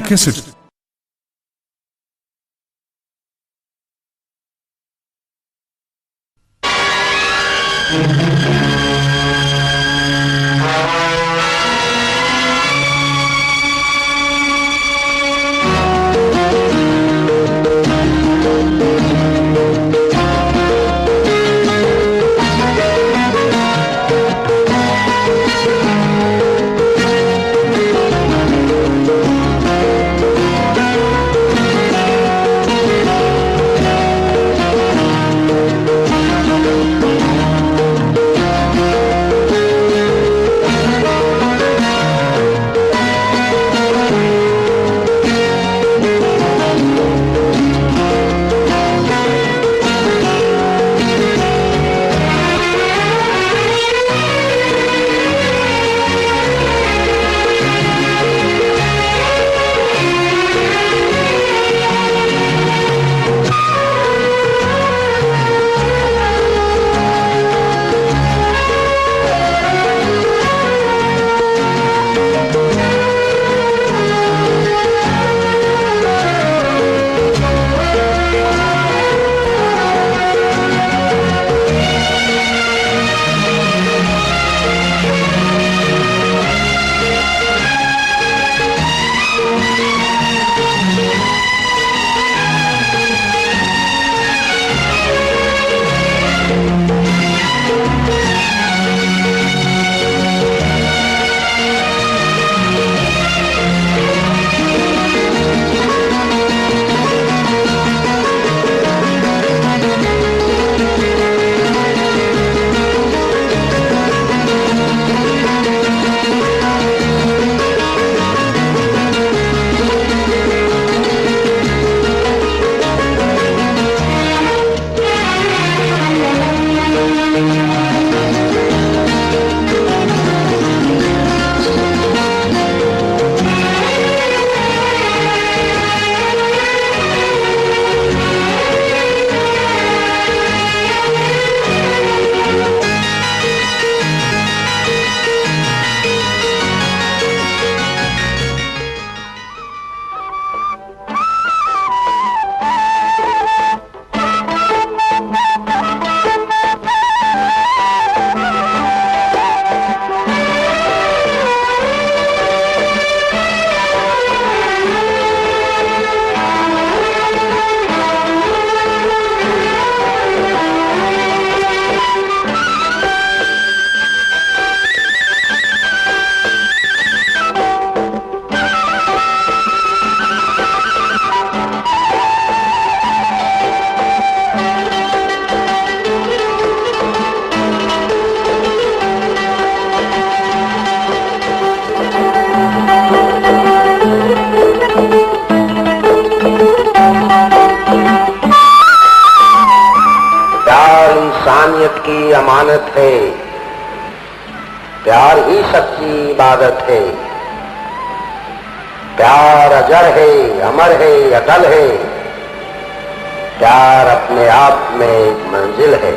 Cassette. इंसानियत की अमानत है, प्यार ही सच्ची इबादत है। प्यार अजर है, अमर है, अटल है। प्यार अपने आप में एक मंजिल है।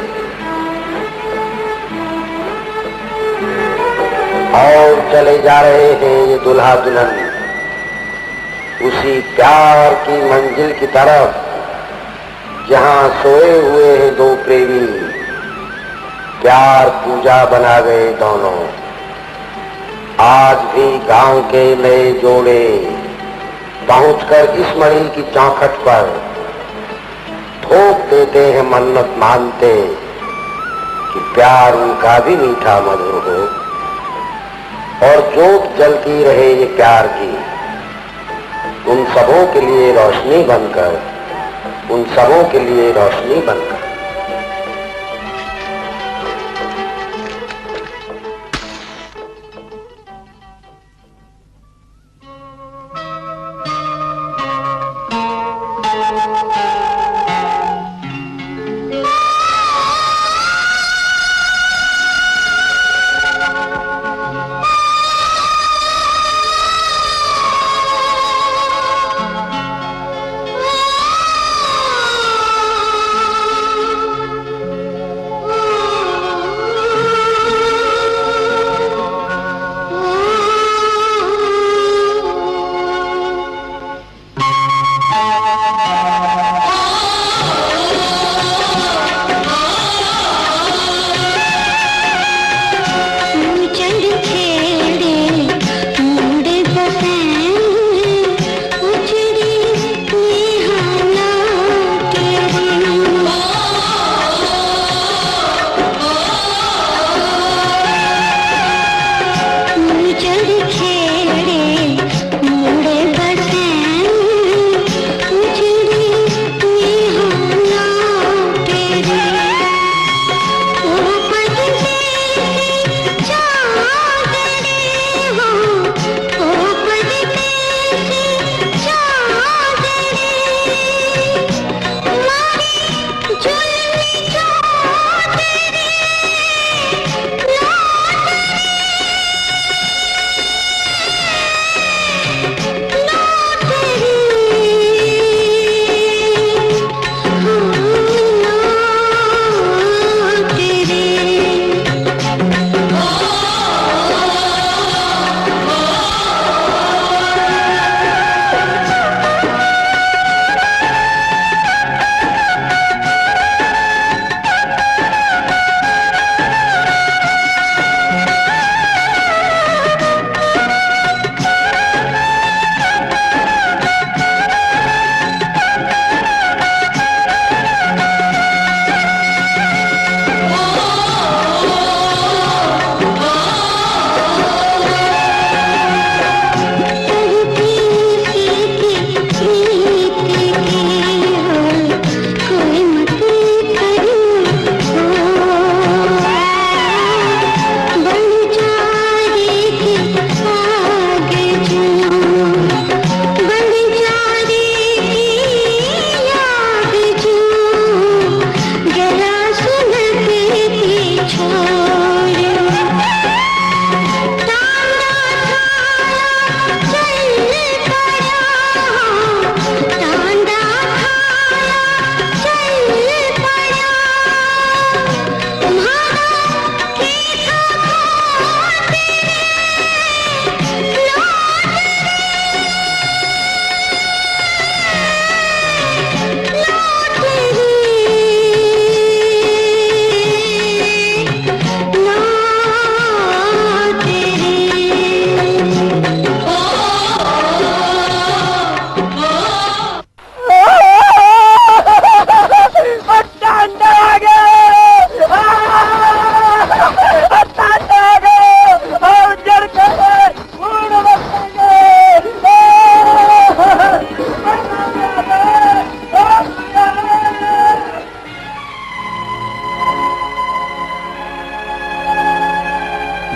और चले जा रहे हैं ये दुल्हा दुल्हन उसी प्यार की मंजिल की तरफ जहां सोए हुए हैं दो प्रेमी, प्यार पूजा बना गए दोनों। आज भी गांव के नए जोड़े पहुंचकर इस मणि की चौखट पर ठोक देते हैं मन्नत मानते कि प्यार उनका भी मीठा मधुर हो और जोत जलती रहे ये प्यार की, उन सबों के लिए रोशनी बनकर, उन सबों के लिए रोशनी बनकर।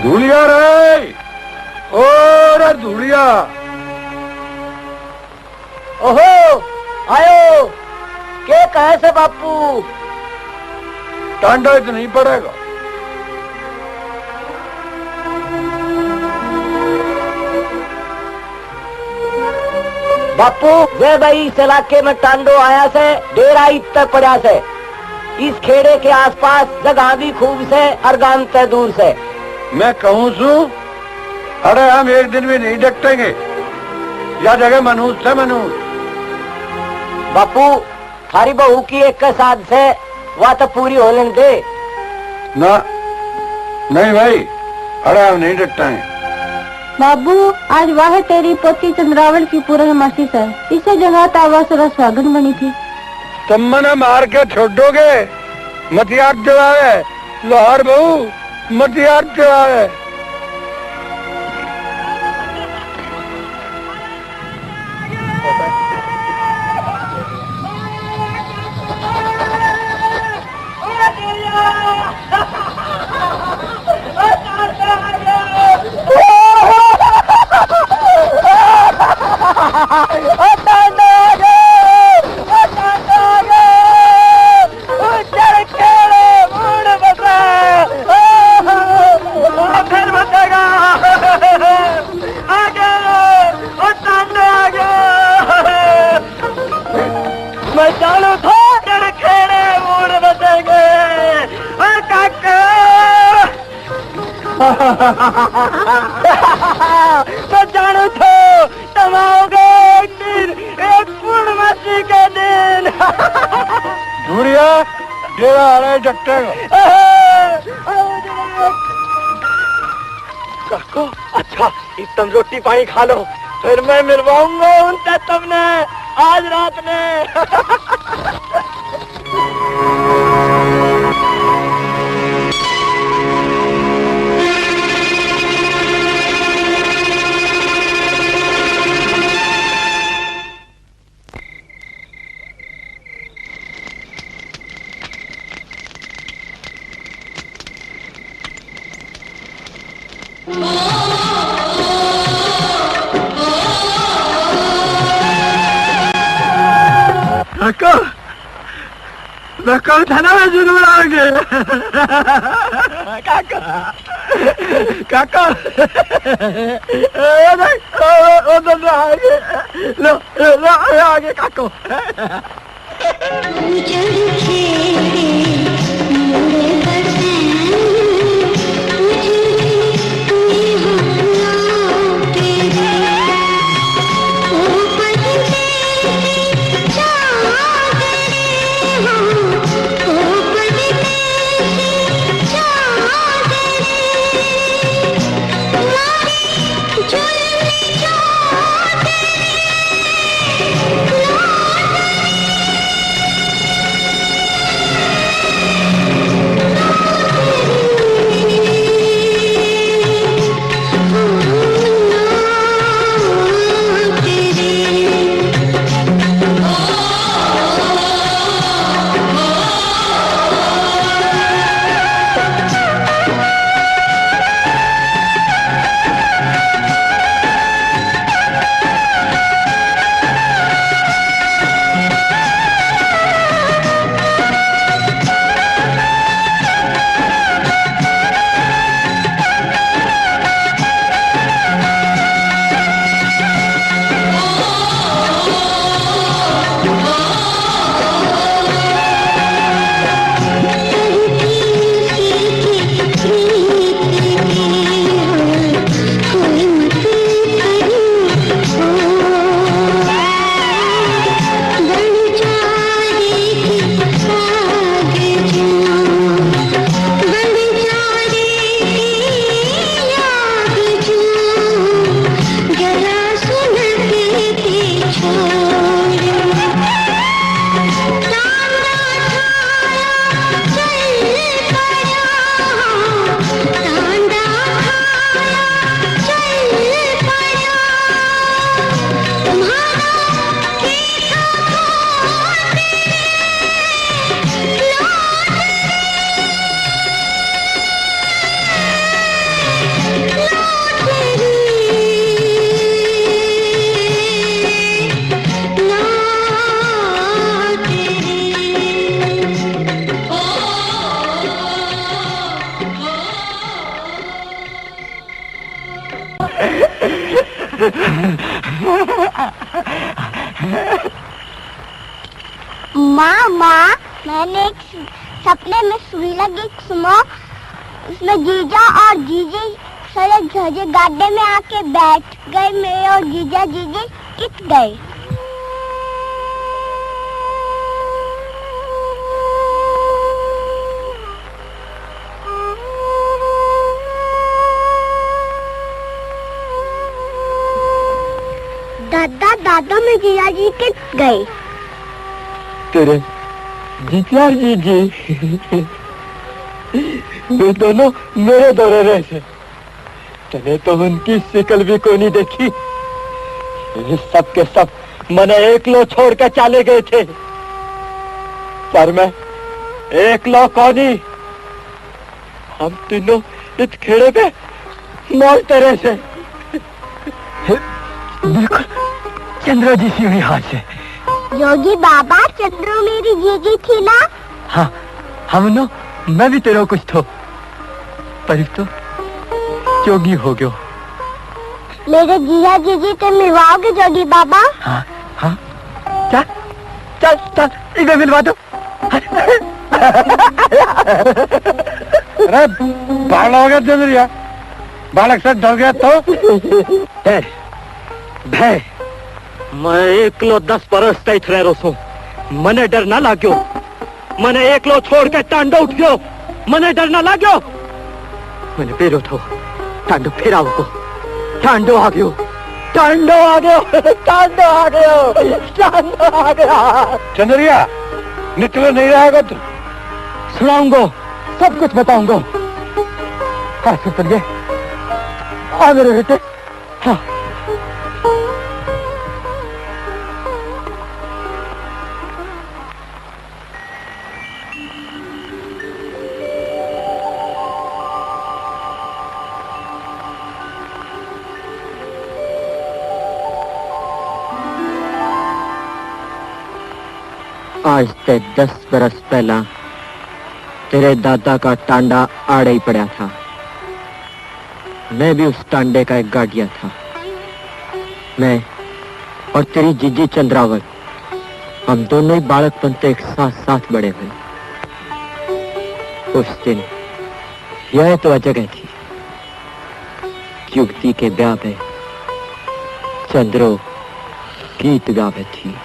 धूलिया रे, ओ रे धूलिया। ओहो आयो, के कहे से बापू? टांडा तो नहीं पड़ेगा। बापू वे भाई इस इलाके में टांडो आया से डेरा इतना पड़ा से। इस खेड़े के आसपास जगह भी खूब से और गांव से दूर से। मैं कहूँ सू, अरे हम एक दिन भी नहीं डटेंगे। या जगह मनुष्य से मनुष्य। बापू थारी बहू की एक के साथ से वह तो पूरी हो लेने दे। ना नहीं भाई, अरे हम नहीं डटेंगे। बाबू आज वाह तेरी पोती चंद्रावल की पूर्णमासी है। इसे जगह तावा स्वागन बनी थी। तुम मना मार के छोड़ोगे? मतियार चलावे लाहौर बहू, मतियार चलावे। तो जानू थो तुम आओगे एक पूर्णमासी के दिन। धूलिया डेरा आ रहा है डटेगा। काको अच्छा तुम रोटी पानी खा लो, फिर मैं मिलवाऊंगा उनसे तुमने आज रात में। काका थाना में जुनून आ गए। काका काका आगे काको। माँ मैंने एक सपने में सुरीला गीत सुना। उसमें जीजा और जीजी सड़क झजे गाड्डे में आके बैठ गए। मैं और जीजा जीजी कित गए। दादा में जीजा जी कित गए। तेरे जीजा जीजी वे दोनों मेरे दौरे रहे थे। तने तो उनकी शिकल भी कोई नहीं देखी। ये सब के सब मने एकलो छोड़ के चले गए थे। पर मैं एकलो कौनी, हम तीनों इस खेड़े पे मौजते रहे थे। बिल्कुल चंद्रो जी सी हुई हाथ से। योगी बाबा चंद्रो मेरी जीजी थी ना। हाँ हम मैं भी तेरा कुछ थो, पर तो जोगी हो गयो। मेरे जीजा जीजी ते मिलवाओगे जोगी बाबा? हाँ हाँ चल चल चल इधर मिलवा दो। अरे बाल हो गया चंद्रिया, बालक से डर गया तो भय मैं एकलो 10 बरस तक रह रहो। मने डर ना लाग्यो। मने एकलो छोड़ के टांडो उठ गयो। मने डर ना लाग्यो। मैंने बेरो थो टांडो फिराओ को। टांडो आ गयो। टांडो आ गयो। टांडो आ गयो। टांडो आ गया। चंद्रिया निकल नहीं रहेगा तू। सुनाऊंगा, सब कुछ बताऊंगा। हाँ सुन आ मेरे बेटे। हाँ आज से 10 बरस पहला तेरे दादा का टांडा आड़े ही पड़ा था। मैं भी उस टांडे का एक गाड़िया था। मैं और तेरी जीजी चंद्रावत, हम दोनों ही बालकपन से एक साथ साथ बड़े हुए। उस दिन यह तो जगह थी युवती के ब्याह में चंद्रो गीत गावे थी।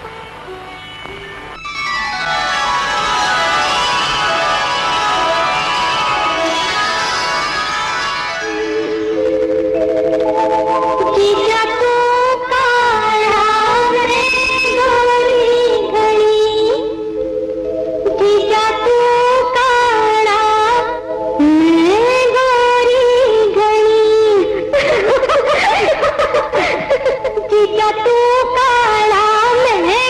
जीजा तू काला मैं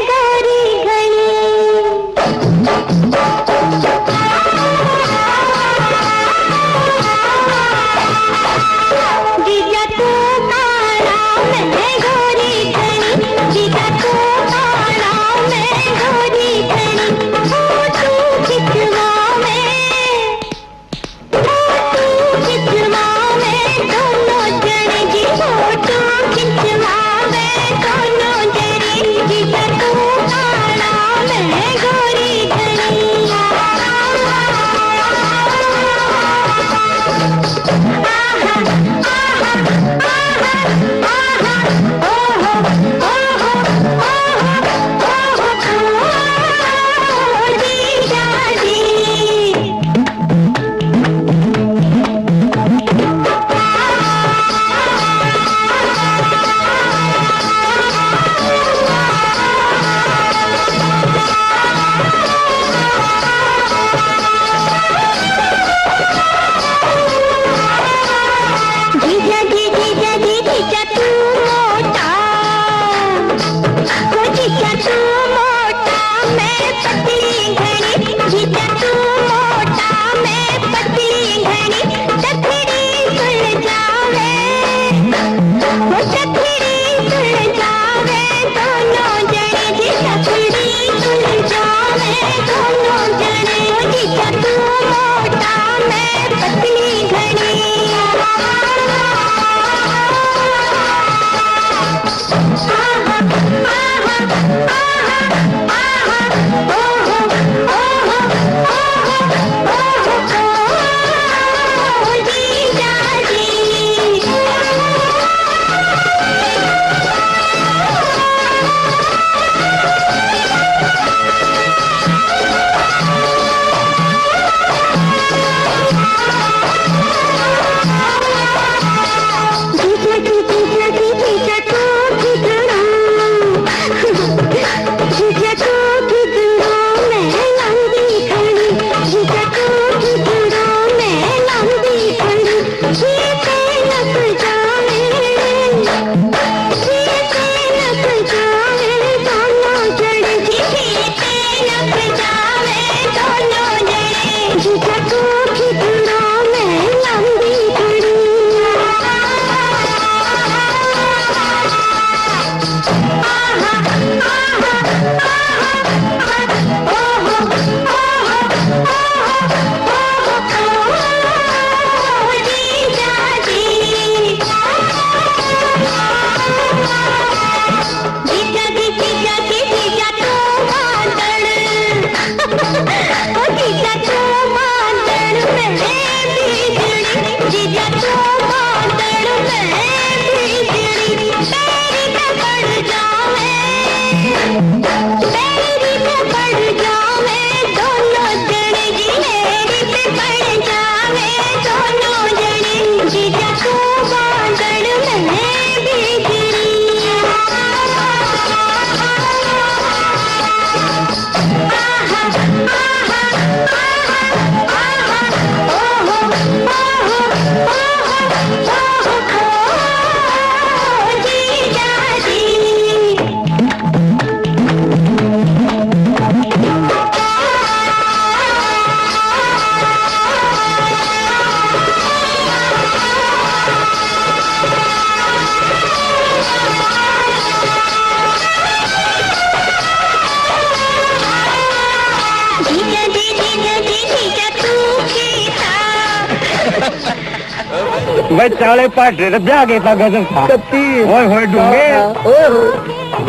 भाई चाले पाट रहे ब्याह के गजब था कत्ती ओए होए डूंगे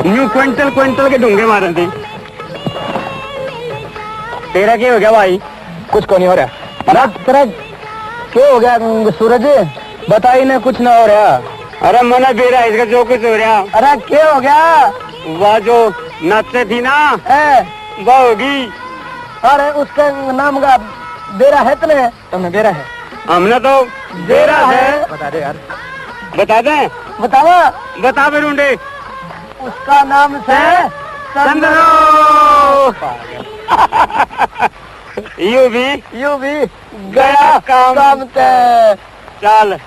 न्यू क्विंटल के डूंगे मारे थे। तेरा क्या हो गया भाई? कुछ को नहीं हो रहा। तेरा क्या हो गया सूरज? बता ही ना, कुछ ना हो रहा। अरे मना बेरा इसका जो कुछ हो रहा। अरे क्या हो गया? वह जो नाचते थी ना वह होगी। अरे उसका नाम का बेरा है तुमने बेरा है? हमने तो बेरा है। बता दे यार। बता दे। बतावा बता बेरूंडे। उसका नाम है चंद्रो। यू भी गया काम तय। चल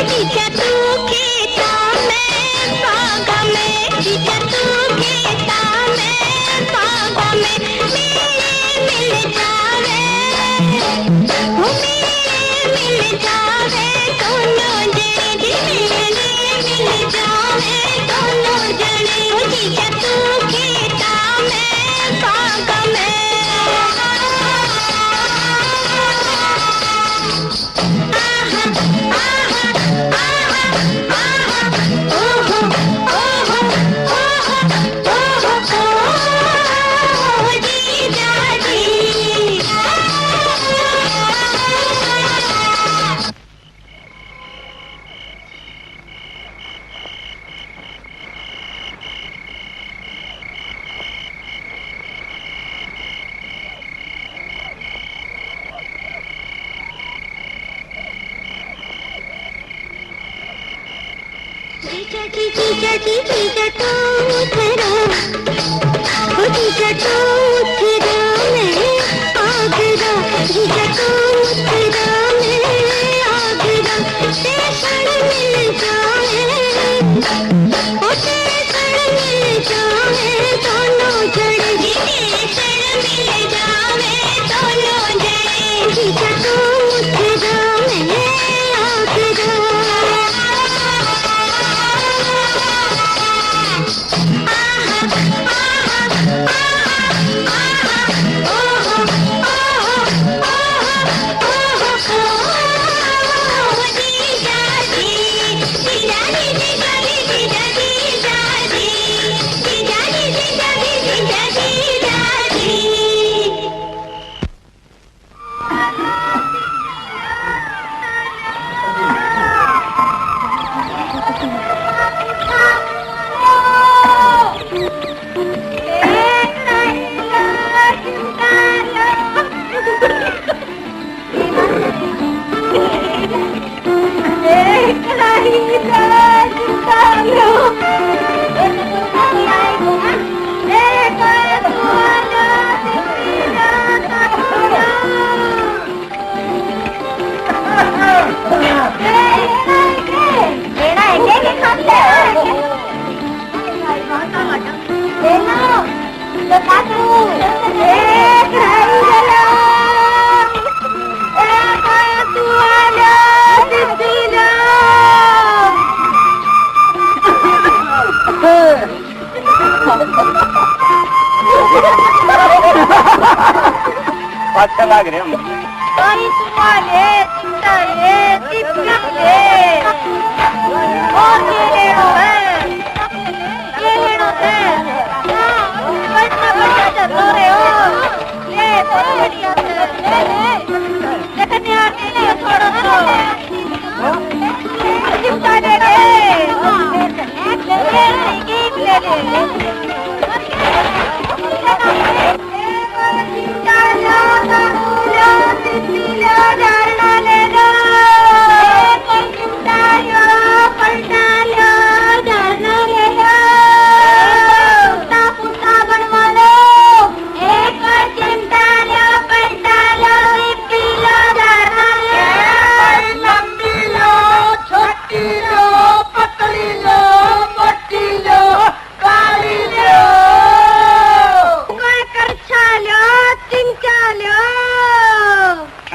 जीजा तू खेता में बागा में, जीजा तू खेता में बागा में, मेरे मिल जावे, वो मेरे मिल जावे दोनों जने, मेरे मिल जावे दोनों जने। वो जीजा तू खेता में बागा में। जीजा तू उतरा, ओ जीजा तू उतरा मैं आगरा, जीजा तू उतरा मैं आगरा, स्टेशन मिल जाए, ओ स्टेशन मिल जाए दोनों जने, स्टेशन मिल जाए दोनों जने। जीजा तू उतरा मैं आगरा। अच्छा लग रहे हम।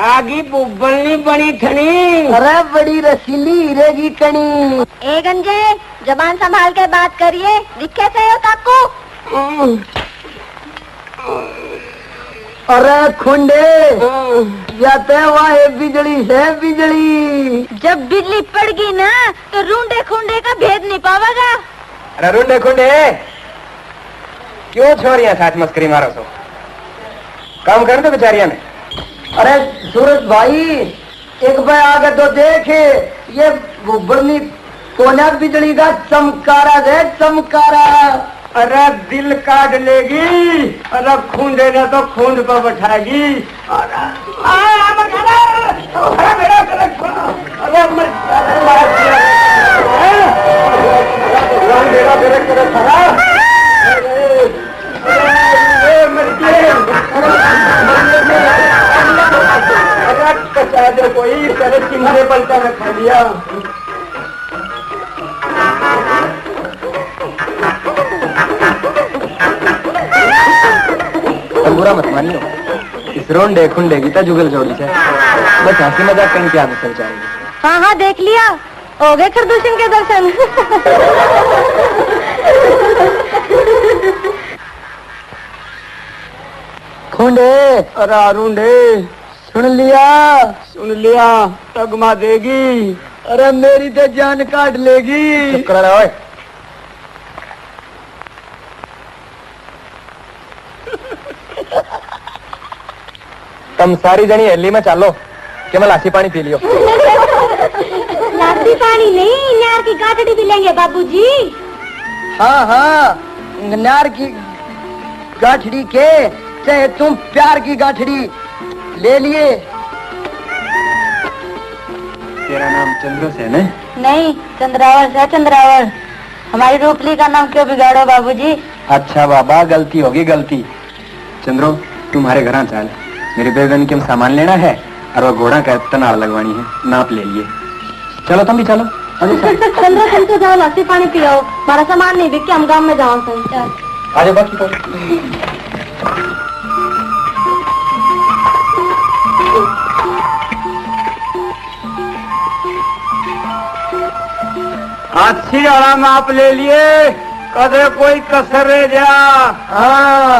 आगी बुब्बलनी बनी थनी। अरे बड़ी रसीली हीरे की कणी। ए गंजे, जबान संभाल के बात करिए, दिखे से हो ताको। अरे खुंडे, जाते वाहे बिजली है बिजली। जब बिजली पड़गी ना तो रूंडे खुंडे का भेद नहीं पावेगा। अरे रुंडे खुंडे, क्यों छोरियां साथ मस्करी मारो सो? काम कर दो बेचारिया में। अरे सूरज भाई, एक बार आगे तो देखे, ये बुब्बलनी कोना बिजली का चमकारा है, चमकारा। अरे दिल काट लेगी, अरे खूंडे ने तो खूंड पर बैठाएगी। कचा दे कोई, तेरे चिंते पलटा में खा लिया। बुरा मत मानियो, इस रोंडे खुंडे की तो जुगल जोड़ी से बस हंसी मजाक कहीं क्या दर्शन चाहिए। हाँ हाँ देख लिया, हो गए खरदूषण के दर्शन। खुंडे, अरे रुंडे, सुन लिया? सुन लिया, तगमा देगी। अरे मेरी तो जान काट लेगी। चुप करा ओए। तुम सारी जनी हल्ली में चालो कि मैं लासी पानी पी लियो। लासी पानी नहीं, नार की गाठड़ी भी लेंगे बाबूजी। हाँ हाँ, नार की गाठड़ी के, चाहे तुम प्यार की गाठड़ी ले लिए। तेरा नाम चंद्रसेन है? नहीं, चंद्रावल है चंद्रावल। हमारी रूपली का नाम क्यों बिगाड़ो बाबूजी? अच्छा बाबा, गलती होगी गलती। चंद्रो, तुम्हारे घर चल, मेरी बेगन के सामान लेना है और वो घोड़ा का तनाड़ लगवानी है, नाप ले लिए। चलो तुम भी चलो। चंद्रा तुम तो जाओ, लासी पानी पियो। हमारा सामान नहीं बिक के हम गाँव में जाओ। आ जाओ बाकी तो। अच्छी आराम आप ले लिए, कदे कोई कसर रह जा। हाँ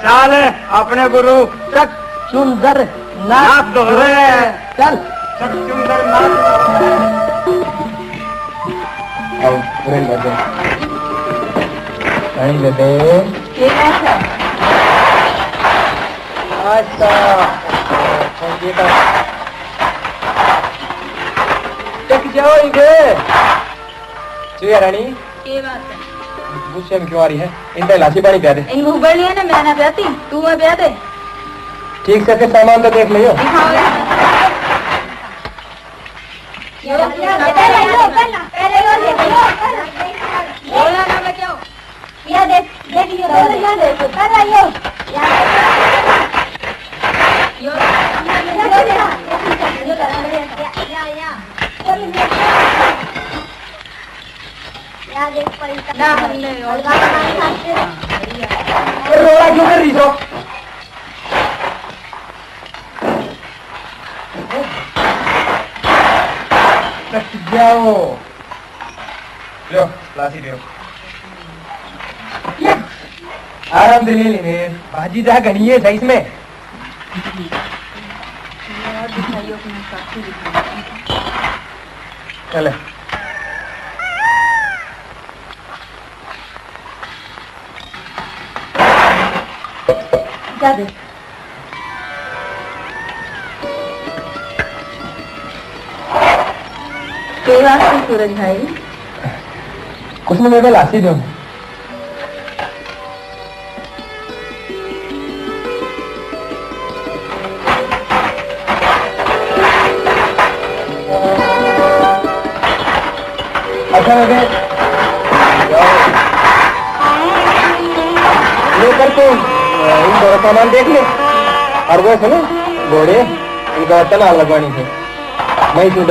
चाल अपने गुरु तक सुंदर नाथ दोहरे। चल सुंदर नाथ। आओ रेल बजे नहीं लेते। अच्छा टेक जाओ इधे। चुया रानी, गुस्से में क्यों आ रही है? इनका लासी पानी पिया दे। इन भूख लिया ना, मैं ना पियाती, तू मैं पिया दे। ठीक से फिर सामान तो देख लियो। रोड़ा क्यों कर रही हो? जाओ लो, लासी लो। आराम दिली ले, भाजी जा घनी है सही इसमें। चले जा दे। सूरज भाई कुछ नहीं, मेरे लासी दो। अच्छा लगे लेकर तो इन दोनों सामान देख ले। और वो सुनो, घोड़े इनका तनाव लगवानी है, मैं इसमें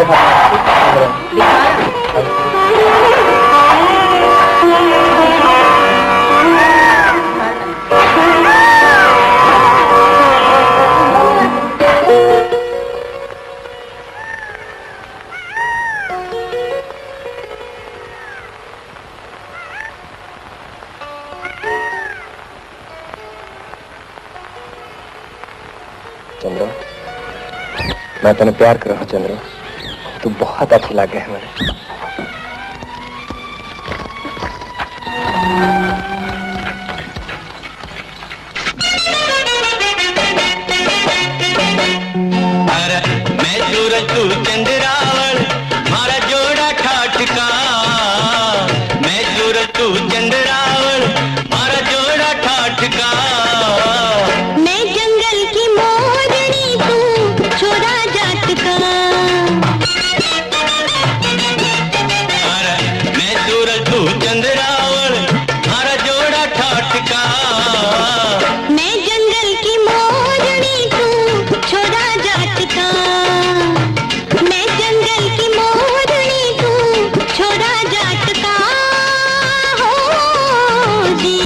चंद्रो, मैं तेने प्यार कर रहा हूँ चंद्रो। तू बहुत अच्छी लगे है मैंने। मैं सूरज तू चंद्रावल मारा जोड़ा ठाठ का। मैं सूरज तू चंद्रावल मारा जोड़ा ठाठ का। मैं जंगल की मोरनी तू छोरा जाट का। अरे मैं सूरज तू चंद्रावल मारा जोड़ा ठाठ का। मैं जंगल की मोरनी तू छोरा जाट का। मैं जंगल की मोरनी तू छोरा जाट का। हो जी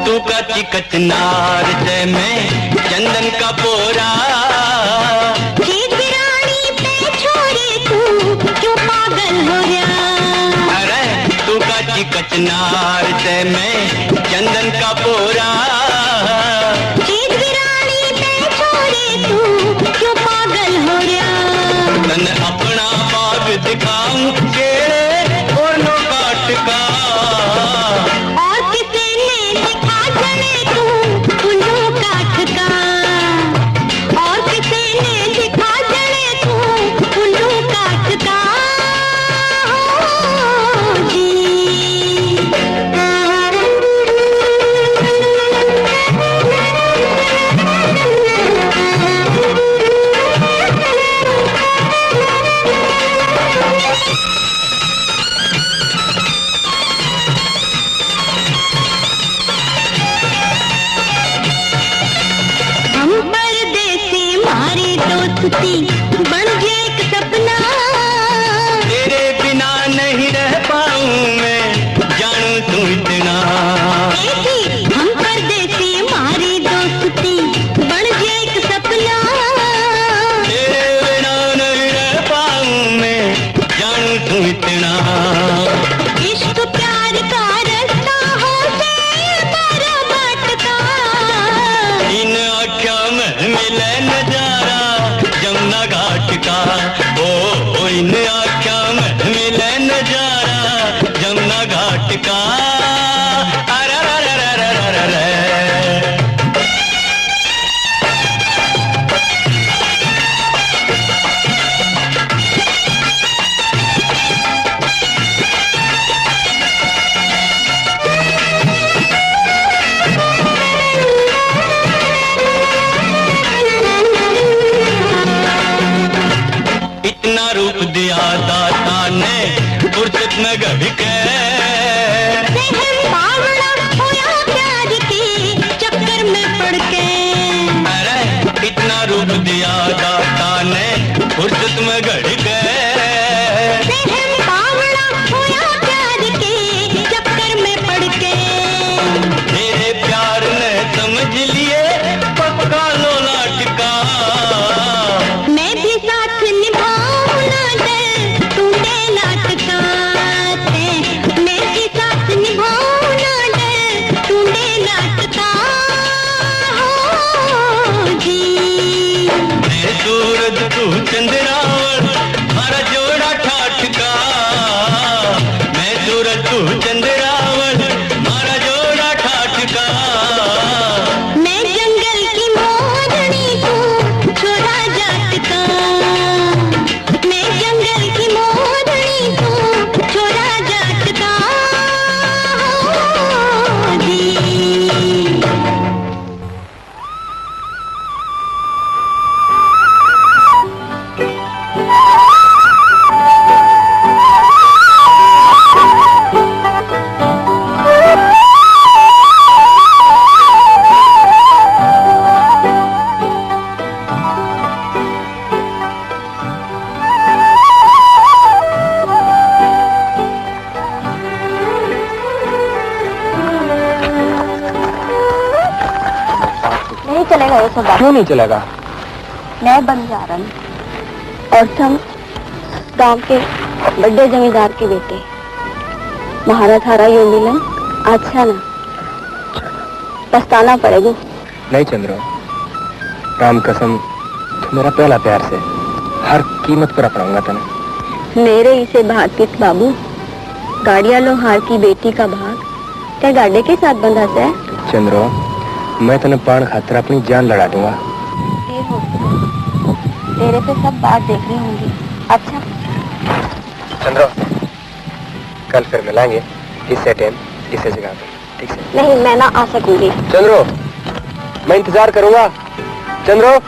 तू का चिकचनार से मैं चंदन का पोरा। जीत रानी पे छोरे तू क्यों पागल हो गया। अरे तू का चिकचनार से मैं चंदन का पोरा। जीत रानी पे छोरे तू क्यों पागल हो गया। तन अपना बाग दिखाऊं केड़े और नो काट का। और किसी ने दिखा जड़े तू कुल्लू काठ का। और किसी ने दिखा जड़े तू कुल्लू काठ का। हो जी हम परदेसी मारी दोस्ती बन जे एक सपना। तेरे बिना नहीं रह पाऊं मैं जानू तू इतना। ऐसी हम परदेसी मारी दोस्ती बन जे एक सपना। तेरे बिना नहीं रह पाऊं मैं जानू तू इतना। इश्क प्यार का रास्ता हो से तारा बाट का। इन आँखों में मिले नजारा जमुना घाट का। ओ इन आँखों में मिले नजारा जमुना घाट का। अरे रे रे रे रे रे रे। इतना रूप दिया दाता ने फुर्सत में कभी के। चलेगा ये सब बात। क्यों नहीं चलेगा? मैं बंजारन और तुम गांव के बड़े जमींदार के बेटे। महाराज थारा यो मिलन अच्छा ना, पछताना पड़ेगा। नहीं चंद्रो, राम कसम, तू मेरा पहला प्यार से हर कीमत पर अपनाऊंगा तने। मेरे इसे भागतीत बाबू, गाड़िया लोहार की बेटी का भाग क्या गाड़े के साथ बंधा से? चंद्रो, मैं तने पान खातर अपनी जान लड़ा दूंगा। तेरे पे सब बात देख रही होंगी। अच्छा चंद्रो, कल फिर मिलेंगे इसे टाइम इसे जगह पे, ठीक से? नहीं, मैं ना आ सकूंगी। चंद्रो, मैं इंतजार करूंगा। चंद्रो,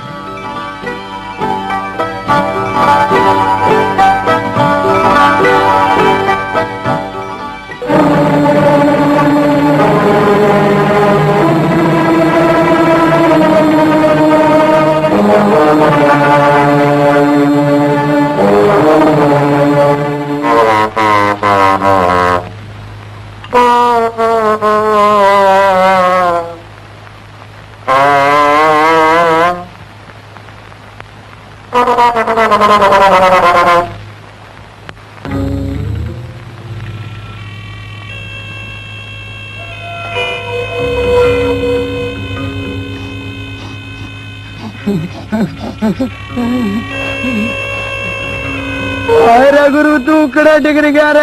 अरे गुरु तू कड़े डिगर गया रे।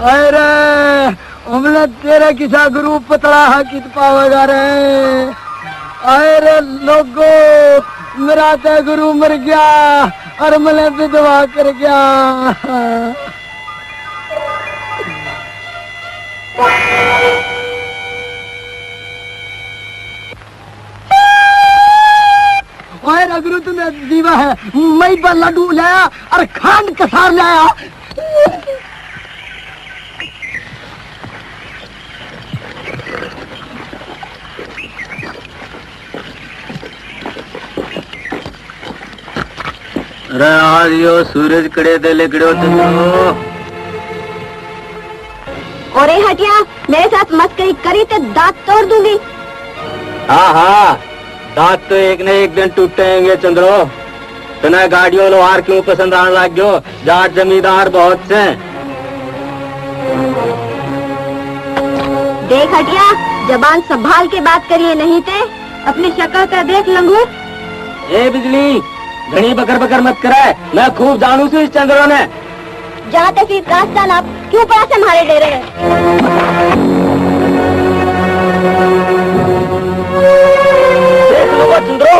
अरे हमने तेरे किसा गुरु पतला कित पावेगा रे। अरे लोगो मेरा तो गुरु मर गया और मैंने विधवा कर गया। अरे गुरु तुम्हें दीवा है, मैं पर लड्डू लाया और खांड कसार लाया। अरे आज यो सूरज कड़े दे लिकड़ो चंद्रो। और हटिया, मेरे साथ मस्करी करी तो दांत तोड़ दूंगी। हाँ हाँ, दांत तो एक न एक दिन टूटेंगे चंद्रो। तना गाड़ियों लोहार क्यों पसंद आने लग गयो? जाट जमींदार बहुत से। देख हटिया, जबान संभाल के बात करिए, नहीं थे अपनी शक्ल का देख लंगूर। ए बिजली, घनी बकर बकर मत करे, मैं खूब जानू से इस चंद्रो ने। जाते फिर रास्ता ना, क्यों पड़ा से हमारे डेरे में? देख लो वो चंद्रो।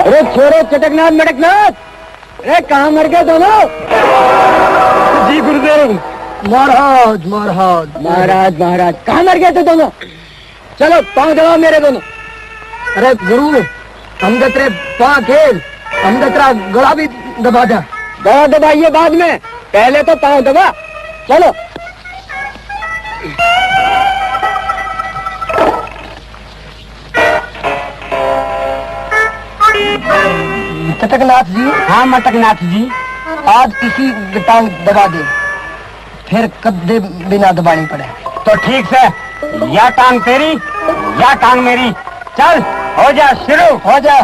अरे छोरो चटकनाथ मटकनाथ, अरे कहाँ मर गए दोनों? जी गुरुदेव। महाराज महाराज महाराज महाराज, कहाँ मर गए थे दोनों? चलो पाँव दबाओ मेरे दोनों। अरे गुरु, हम तेरे पाँव खेल, हम तेरा गला भी दबा दे। गला दबाइए बाद में, पहले तो पाँव दबा। चलो चटकनाथ जी। हाँ मटकनाथ जी, आज किसी टांग दबा दे, फिर कब्जे बिना दबानी पड़े। तो ठीक से, या टांग तेरी या टांग मेरी। चल हो जा, शुरू हो जा।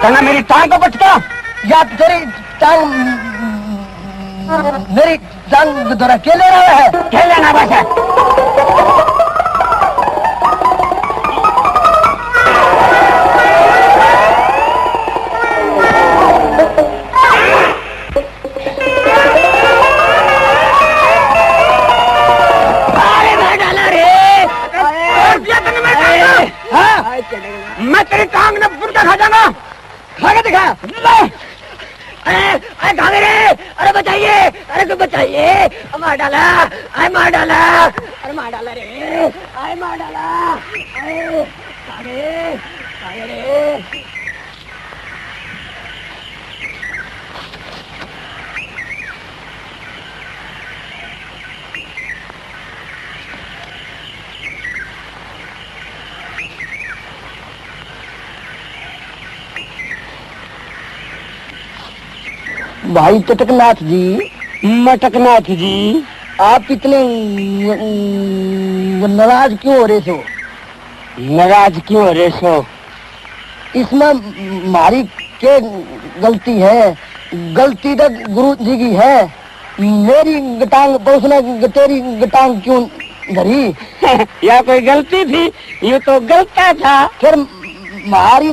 कहना मेरी टांग को बचता या तेरी टांग मेरी टांग द्वारा क्या ले रहा है? क्या लेना बस है? मैं तेरी टांग ने फुटका खा जाऊंगा। खा के दिखा। अरे रे, अरे बचाइए, अरे तो बचाइए, मार डाला, मार डाला, अरे मार डाला रे, मार डाला। भाई चटकनाथ जी, मटकनाथ जी, आप इतने नाराज क्यों हो रहे हो? नाराज क्यों हो रहे सो? इसमें हमारी क्या गलती है? गलती तो गुरु जी की है। मेरी गटांग पर उसने तेरी गटांग क्यों धरी? या कोई गलती थी? ये तो गलता था। फिर हमारी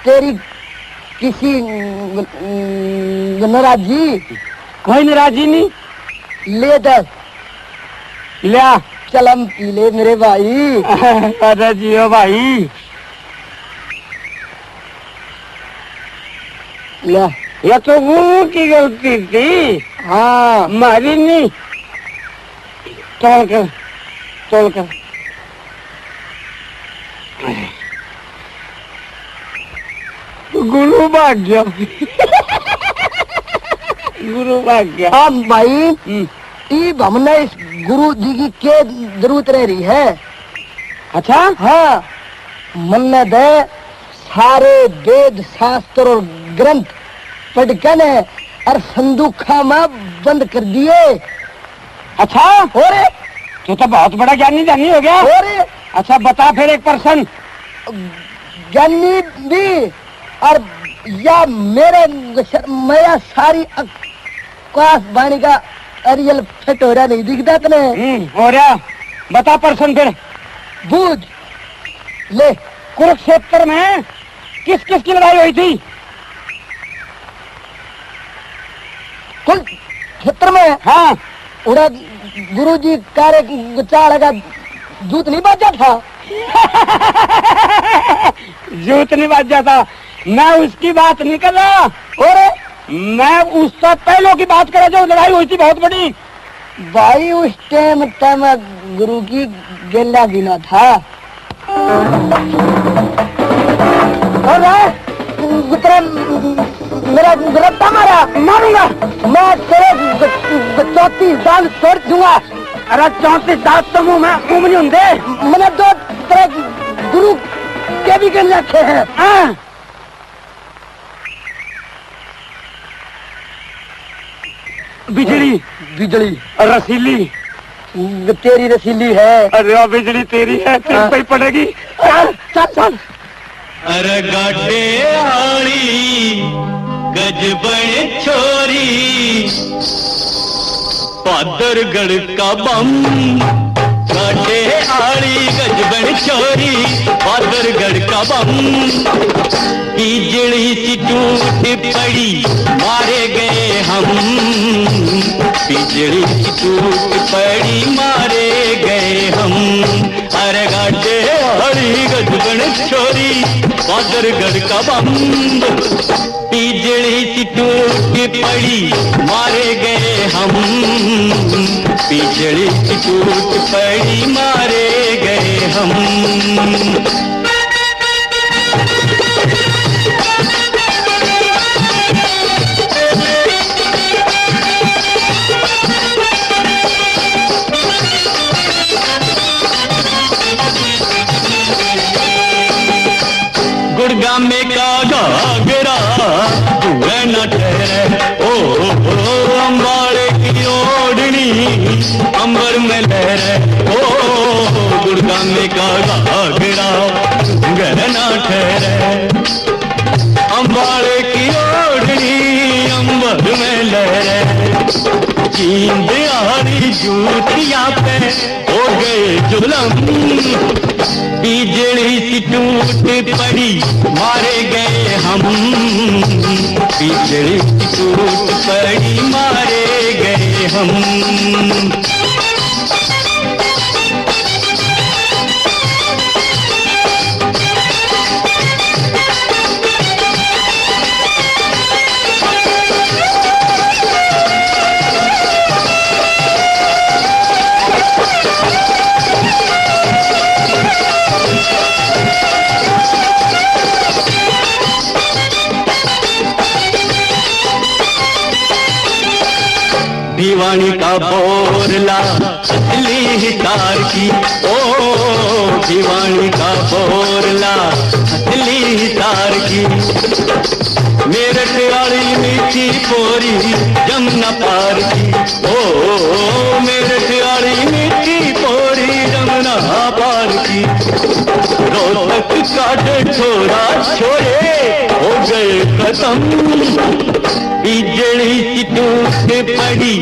तेरी किसी नाराजी? कोई नाराजी नहीं। ले दस लिया चल हम पी ले मेरे भाई। अरे जियो भाई। ले ये तो वो की गलती थी, हाँ हमारी नहीं। तोल कर गुरु भाग गया। गुरु भाग गया। हाँ भाई, ई हमने इस गुरु जी की क्या जरूरत रह रही है? अच्छा, हाँ, मन दे सारे वेद शास्त्र और ग्रंथ पढ़ के ने और संदूखा में बंद कर दिए। अच्छा हो रे, तू तो बहुत बड़ा ज्ञानी जानी हो गया। हो रे, अच्छा बता फिर एक पर्सन। ज्ञानी भी और या मेरा सारी आकाश वाणी का अरियल फिट हो रहा नहीं दिखता तने? हो रहा। बता पर्सन फिर। बूझ ले। कुरुक्षेत्र में किस किस की लड़ाई हुई थी? कुल क्षेत्र में? हाँ, उड़ा गुरु जी कार्य चाड़ का जूत नहीं बाजा था। जूत नहीं बाज जाता। मैं उसकी बात नहीं कर रहा। और मैं उससे पहले की बात कर रहा जो लड़ाई हुई थी बहुत बड़ी। भाई उस टाइम तम गुरु की गेला गिना था। और गुतरा मेरा गुरब्बा मारा, मारूंगा मैं तेरे 34 दांत तोड़ दूंगा। अरे 34 दांत तो मुंह में नहीं होंगे। मैंने दो तेरे गुरु के भी गिन रखे हैं। हाँ। बिजली बिजली रसीली तेरी रसीली है। अरे बिजली तेरी है, तेरे पे ही पड़ेगी। चल चल चल। अरे गाडे आली गजबन छोरी पादरगढ़ का बम। गाडे आली गजबन छोरी पादरगढ़ का बम। बिजली सी टूट पड़ी मारे गए हम। बिजली सी टूट पड़ी मारे गए हम। अरे गाडे आली गजबन छोरी पादरगढ़ का बम। बिजली सी टूट पड़ी मारे गए हम। बिजली सी टूट पड़ी मारे गए हम। गुड़गा में का घाघरा धुएं न ठहरे। ओ अम्बाड़े की ओढ़नी अंबर में लहरे। ओ गुड़गा में का घाघरा धुएं न ठहरे। अम्बाड़े की ओढ़नी अंबर में लहरे। जींद आरी जूतिया पे हो गए जुलम। बिजली सी टूट पड़ी मारे गए हम। बिजली सी टूट पड़ी मारे गए हम। भिवानी का बोरला असली हिसार की, ओ भिवानी का बोरला असली हिसार की। मेरठ वाली मीठी पोरी जमुना पार की, ओ मेरठ वाली मीठी पोरी जमुना पार की। रोहतक का छोरा छोरे हो गए खत्म, बिजली की टूट पड़ी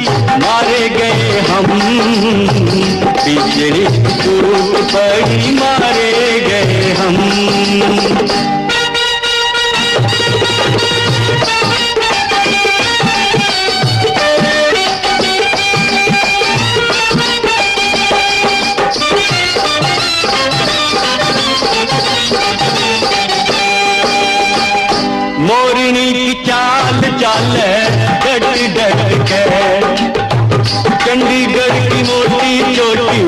मारे गए हम, बिजली की टूट पड़ी मारे गए हम। मोरनी की चाल चाल डट डट के, चंडीगढ़ की मोटी चोटी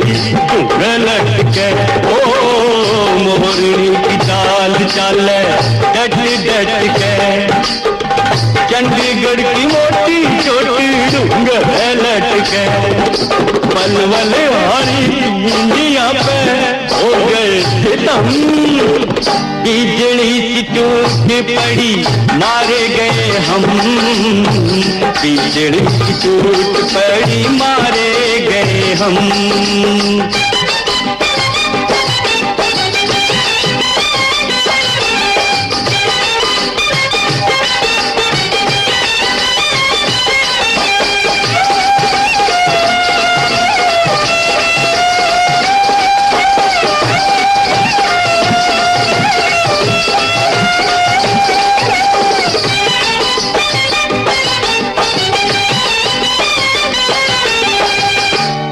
लट के, ओ मोरनी की चाल चाल डट डट के, चंडीगढ़ की मोटी चोटी लट के। पलवल वाली इंडिया पे हो गए सितम, बिजली की टूट पड़ी मारे गए हम, बिजली की टूट पड़ी मारे गए हम।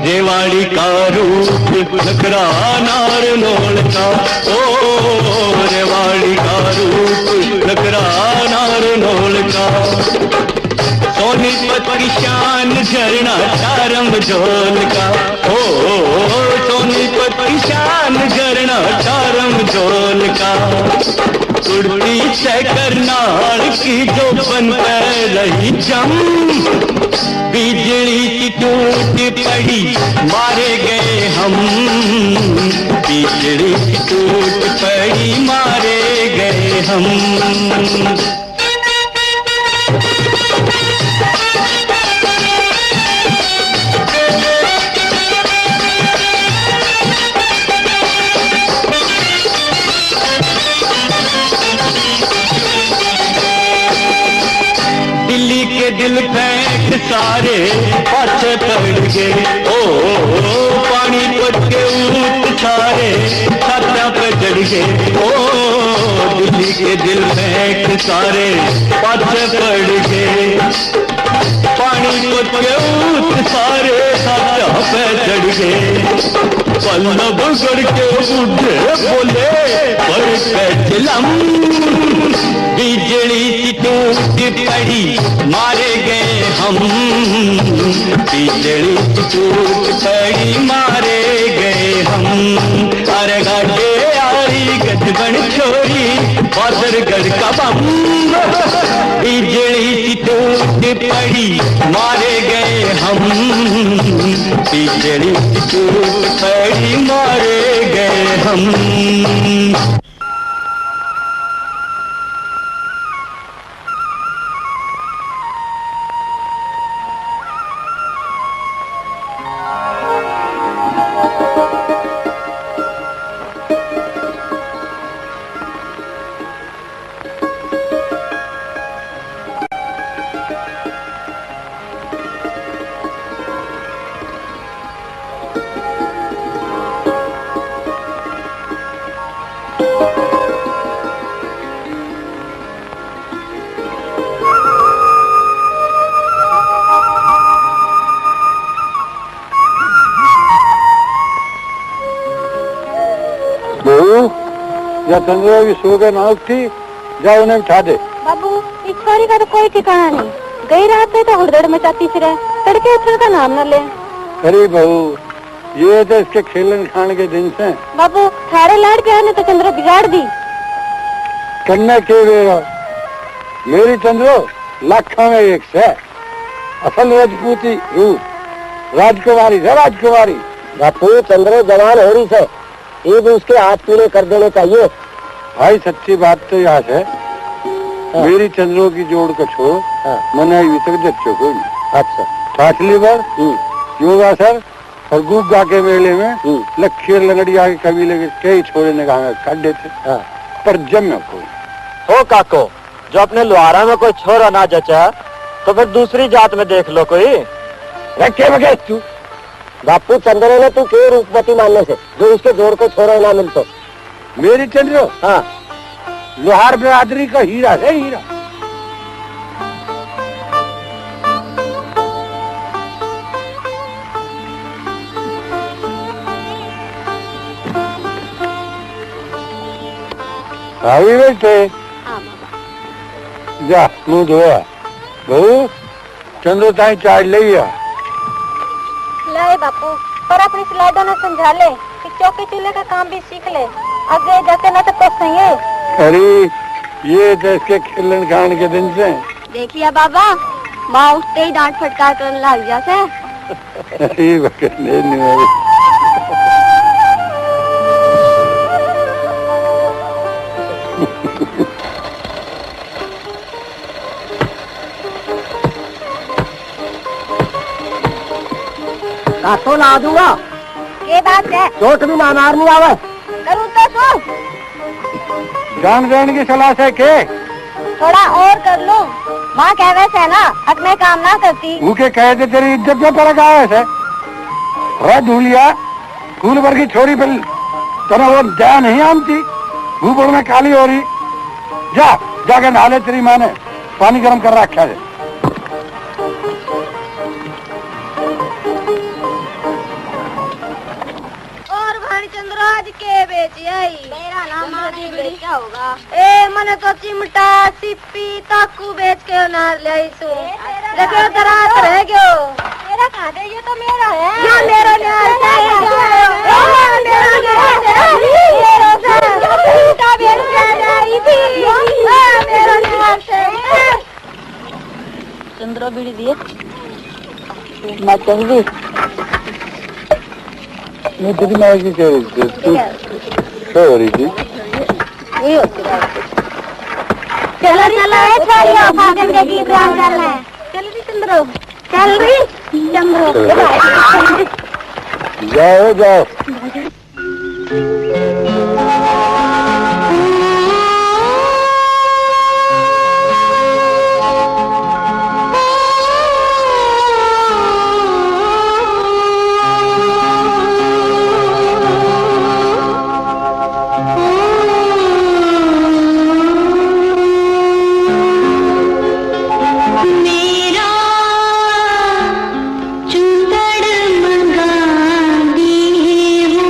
रेवाड़ी का रूप नखरा नार नोल का, ओ रेवाड़ी का रूप नखरा नार नोल का। सोनीपत की शान झरना चारम झोल का, ओ सोनीपत की शान झरना चारम झोल का। कुर्ती से करनाल की जो बन रही जम, बिजली की टूट पड़ी मारे गए हम, बिजली की टूट पड़ी मारे गए हम। दिल्ली के दिल फेंक सारे पाछे पड़ गए, ओ पानीपत के ऊट सारे छात्रा पे चढ़ गए, ओ दिल्ली के दिल फेंक सारे पाछे पड़ गए। पानीपत के ऊट सारे छात्रा पे चढ़ गए। पल्लवगढ़ के बूढ़े बोले पर चिलम, बिजली की टूट पड़ी मारे गए हम, बिजली की टूट पड़ी मारे गए हम। अरे गाड़े आई गजबन छोरी बादरगढ़ का बम, बिजली की टूट पड़ी मारे गए हम, बिजली की टूट पड़ी मारे गए हम। या चंद्रा भी सो गए ना उठी, जा उन्हें उठा दे। बाबू पिछवाड़ी का तो कोई ठिकाना नहीं, गई रात से तो हुड़दड़ मचाती फिरे, तड़के उठने का नाम न ले। अरे बहू ये तो इसके खेलन खाने के दिन से। बाबू थारे लाड़ पे आने तो चंद्रो बिगाड़ दी। करना के मेरी चंद्रो लाखों में एक से, असल राजपूती रूप राजकुमारी से राजकुमारी। बापू चंद्रो जवान हो रही से ये भी उसके हाथ पीले कर देने चाहिए। भाई सच्ची बात तो याद है, मेरी चंद्रों की जोड़ को छोड़ मनाई भी तक जच्चो कोई नहीं। अच्छा फासली बार योगा सर और गुप गा के मेले में लक्ष्य लंगड़िया के कबीले के कई छोरे ने कहा काट देते पर जम कोई हो काको, जो अपने लोहारा में कोई छोरा ना जचा तो फिर दूसरी जात में देख लो कोई। रखे बगे तू बापू चंद्रो ने तू क्यों रूपवती मानने से जो उसके जोड़ को छोरा ना मिल तो। मेरी चंद्रो हाँ लोहार बिरादरी का हीरा है, हीरा। आई बेटे जा मुंह धोया बहू चंद्रो ताई चाय लिया। ले बापू, पर अपनी स्लाइडों ने समझा ले कि चौकी चूल्हे का काम भी सीख ले, आगे जाके ना तो सही है। अरे ये तो इसके खिलन खान के दिन से देख लिया बाबा, माँ उठते ही डांट फटकार करने लग जाते। अरे बकने नहीं काको ला दूंगा। ये बात है, चोट भी ना मारनी आवे। करूँ तो सो जान जान की सलाह से के थोड़ा और कर लूं। माँ कहवे से ना अपने काम ना करती। भूखे कहे थे तेरी इज्जत में पड़ा का है धूलिया फूल भर की छोरी पर तना वो दया नहीं आमती भूपोड़ में काली हो रही। जा जाके नहा तेरी माँ ने पानी गर्म कर रखा है। और भाई चंद्र आज के बेची आई। मेरा नाम बेच क्या होगा? ए मने तो चिमटा सिप्पी ताकू बेच के नार ले आई सु। देखो तेरा रह गयो। मेरा कहां दे, ये तो मेरा है। ये मेरा न्यार है। मेरा न्यार है। चिमटा बेच के आई थी। मेरा न्यार है। चंद्र बीड़ी दिए मैं चाहिए। मैं तेरी माँ की कह रही थी तू क्या हो रही थी? चलो चलो छोड़ियो फागन के गीत गान करना है। चल रही चंद्रो, चल रही चंद्रो। जाओ जाओ। चुंदड़ मंगा दी है वो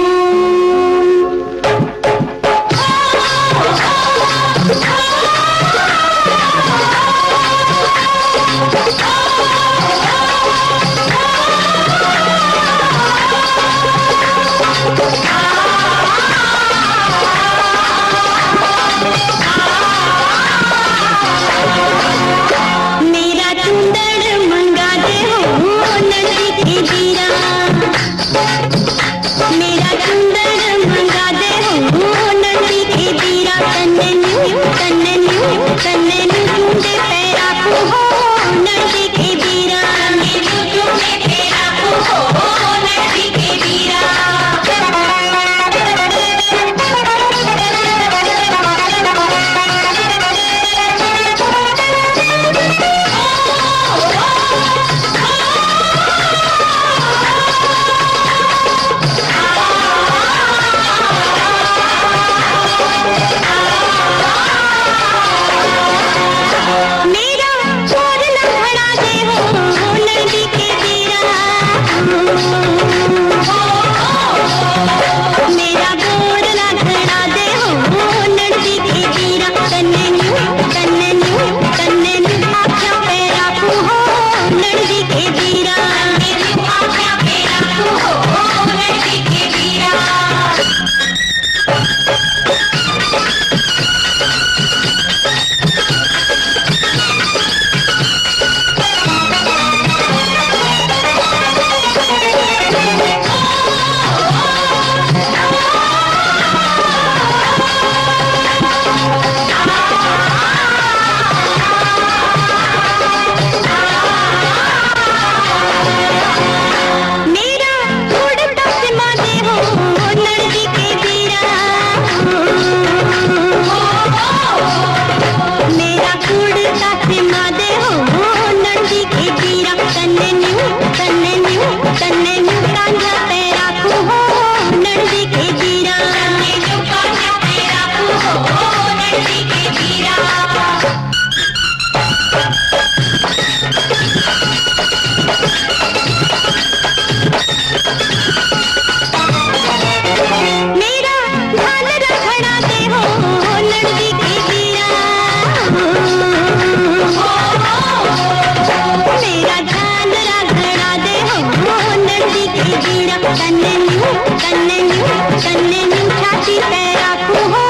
छाती पे राखू हो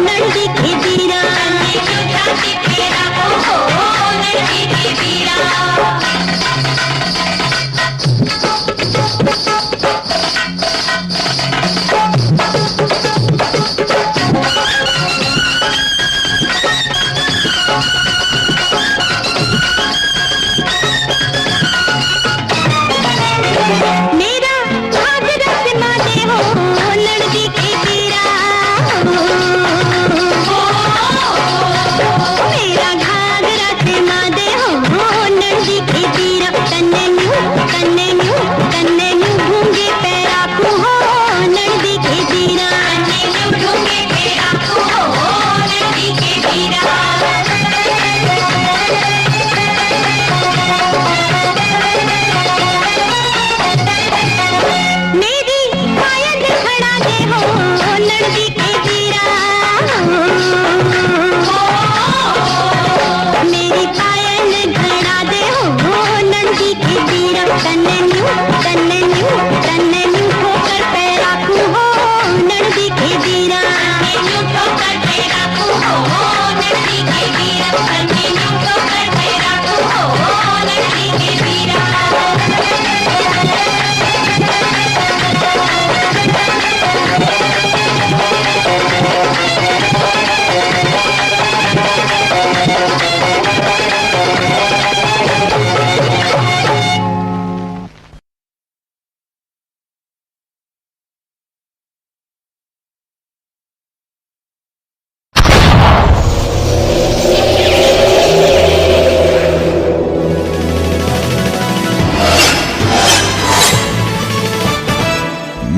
नंदी की बीरा छाती पे राखू हो नंदी की बीरा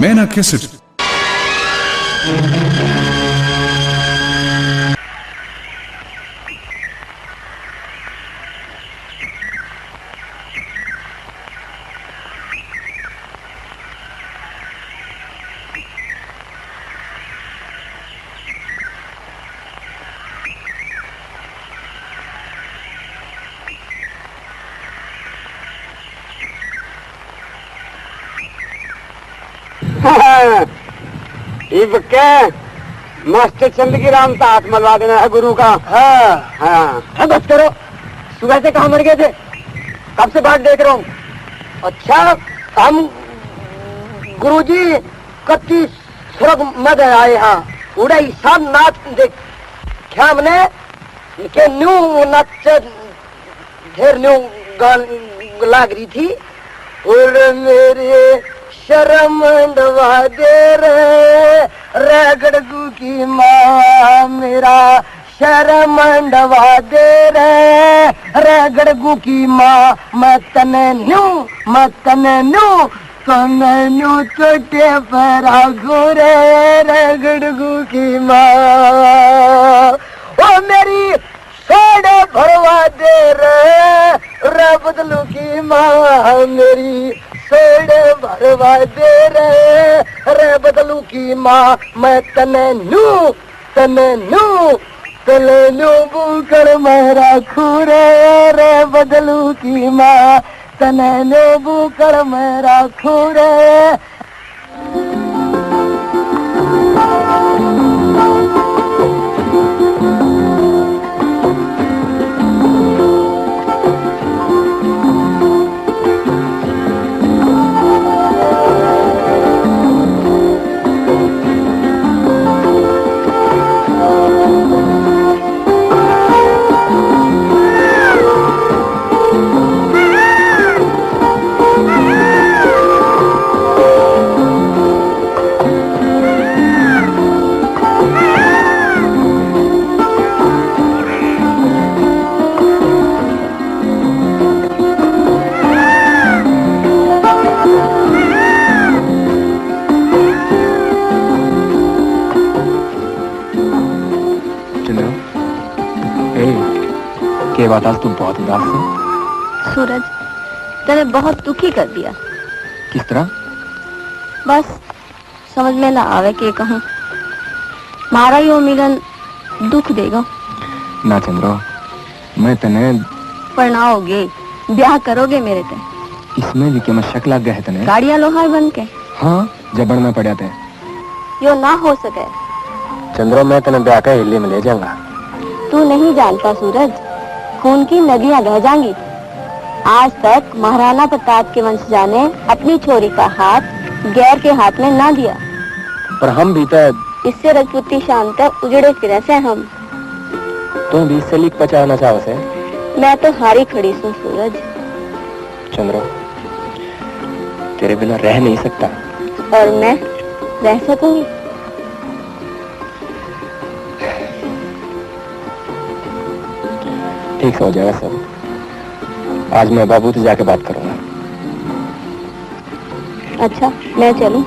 Mena Cassette. के मास्टर चंद की राम का हाथ मलवा देना है गुरु का। हाँ, बस करो। सुबह से कहाँ मर गए थे? कब से बात देख रहा हूँ। अच्छा, हम गुरुजी कच्ची स्वर्ग मद आए हाँ उड़ा सब नाच देखा हमने के न्यू नाच ढेर न्यू गान लाग रही थी और मेरे शर्म डवा दे रगड़गू की माँ मेरा शर्म डवा दे रगड़गू की माँ मैं तने न्यू छोटे परा घूरे रगड़गू की माँ ओ मेरी सोड़े भरवा दे रे बदलू की माँ मेरी सोड़े भरवा दे रे बदलू की माँ मैं तने न्यू बुकर मेरा खूरे रे बदलू की माँ तने न्यू बुकर मेरा खूरे। के बात आज तू बहुत उदास है। सूरज तूने बहुत दुखी कर दिया। किस तरह? बस समझ में ना आवे के कहूँ। मारा यो मिलन दुख देगा ना चंद्रो, मैं तने परनाओगे ब्याह करोगे मेरे ते। इसमें भी क्या शक लग गया है तने? गाड़ियां लोहार बन के हाँ जबड़ में पड़ा थे। यो ना हो सके। चंद्रो मैं तेने ब्याह का हिल्ले में ले जाऊंगा। तू नहीं जानता सूरज, खून की नदियां बह जाएंगी। आज तक महाराणा प्रताप के वंशजा ने अपनी छोरी का हाथ गैर के हाथ में ना दिया। पर हम भी तो इससे राजपूती शान तक उजड़े फिरे से हम। तुम भी सलीक पचाना चाहो से? मैं तो हारी खड़ी हूँ सूरज। चंद्रो तेरे बिना रह नहीं सकता। और मैं रह सकूंगी। ठीक हो जाएगा सब। आज मैं बाबू से जाके बात करूंगा। अच्छा मैं चलूं?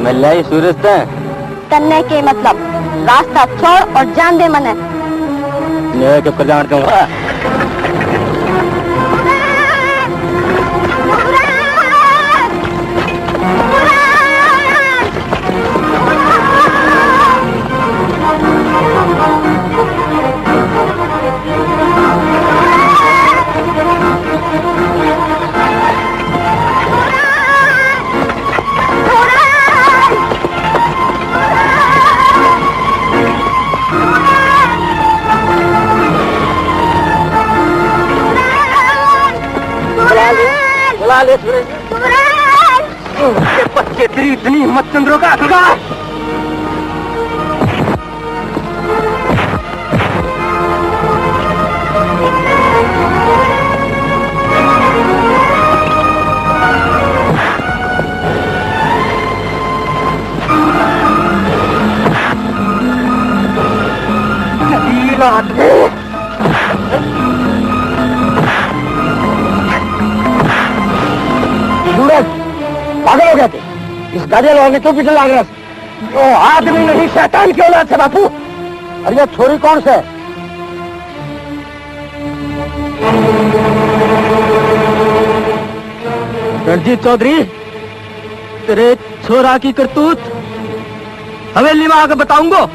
मिलाई सूरज तन्ने के मतलब रास्ता छोड़ और जान दे मने। मैं कब कर जान दूंगा। बच्चे तेरी इतनी हिम्मत चंद्रों का पागल हो गए थे। इस गाड़ी वाले क्यों पीछे लाग रहा? वो आदमी नहीं शैतान क्यों ना थे बापू? अरे ये छोरी कौन से? रणजीत चौधरी तेरे छोरा की करतूत हवेली में आकर बताऊंगा।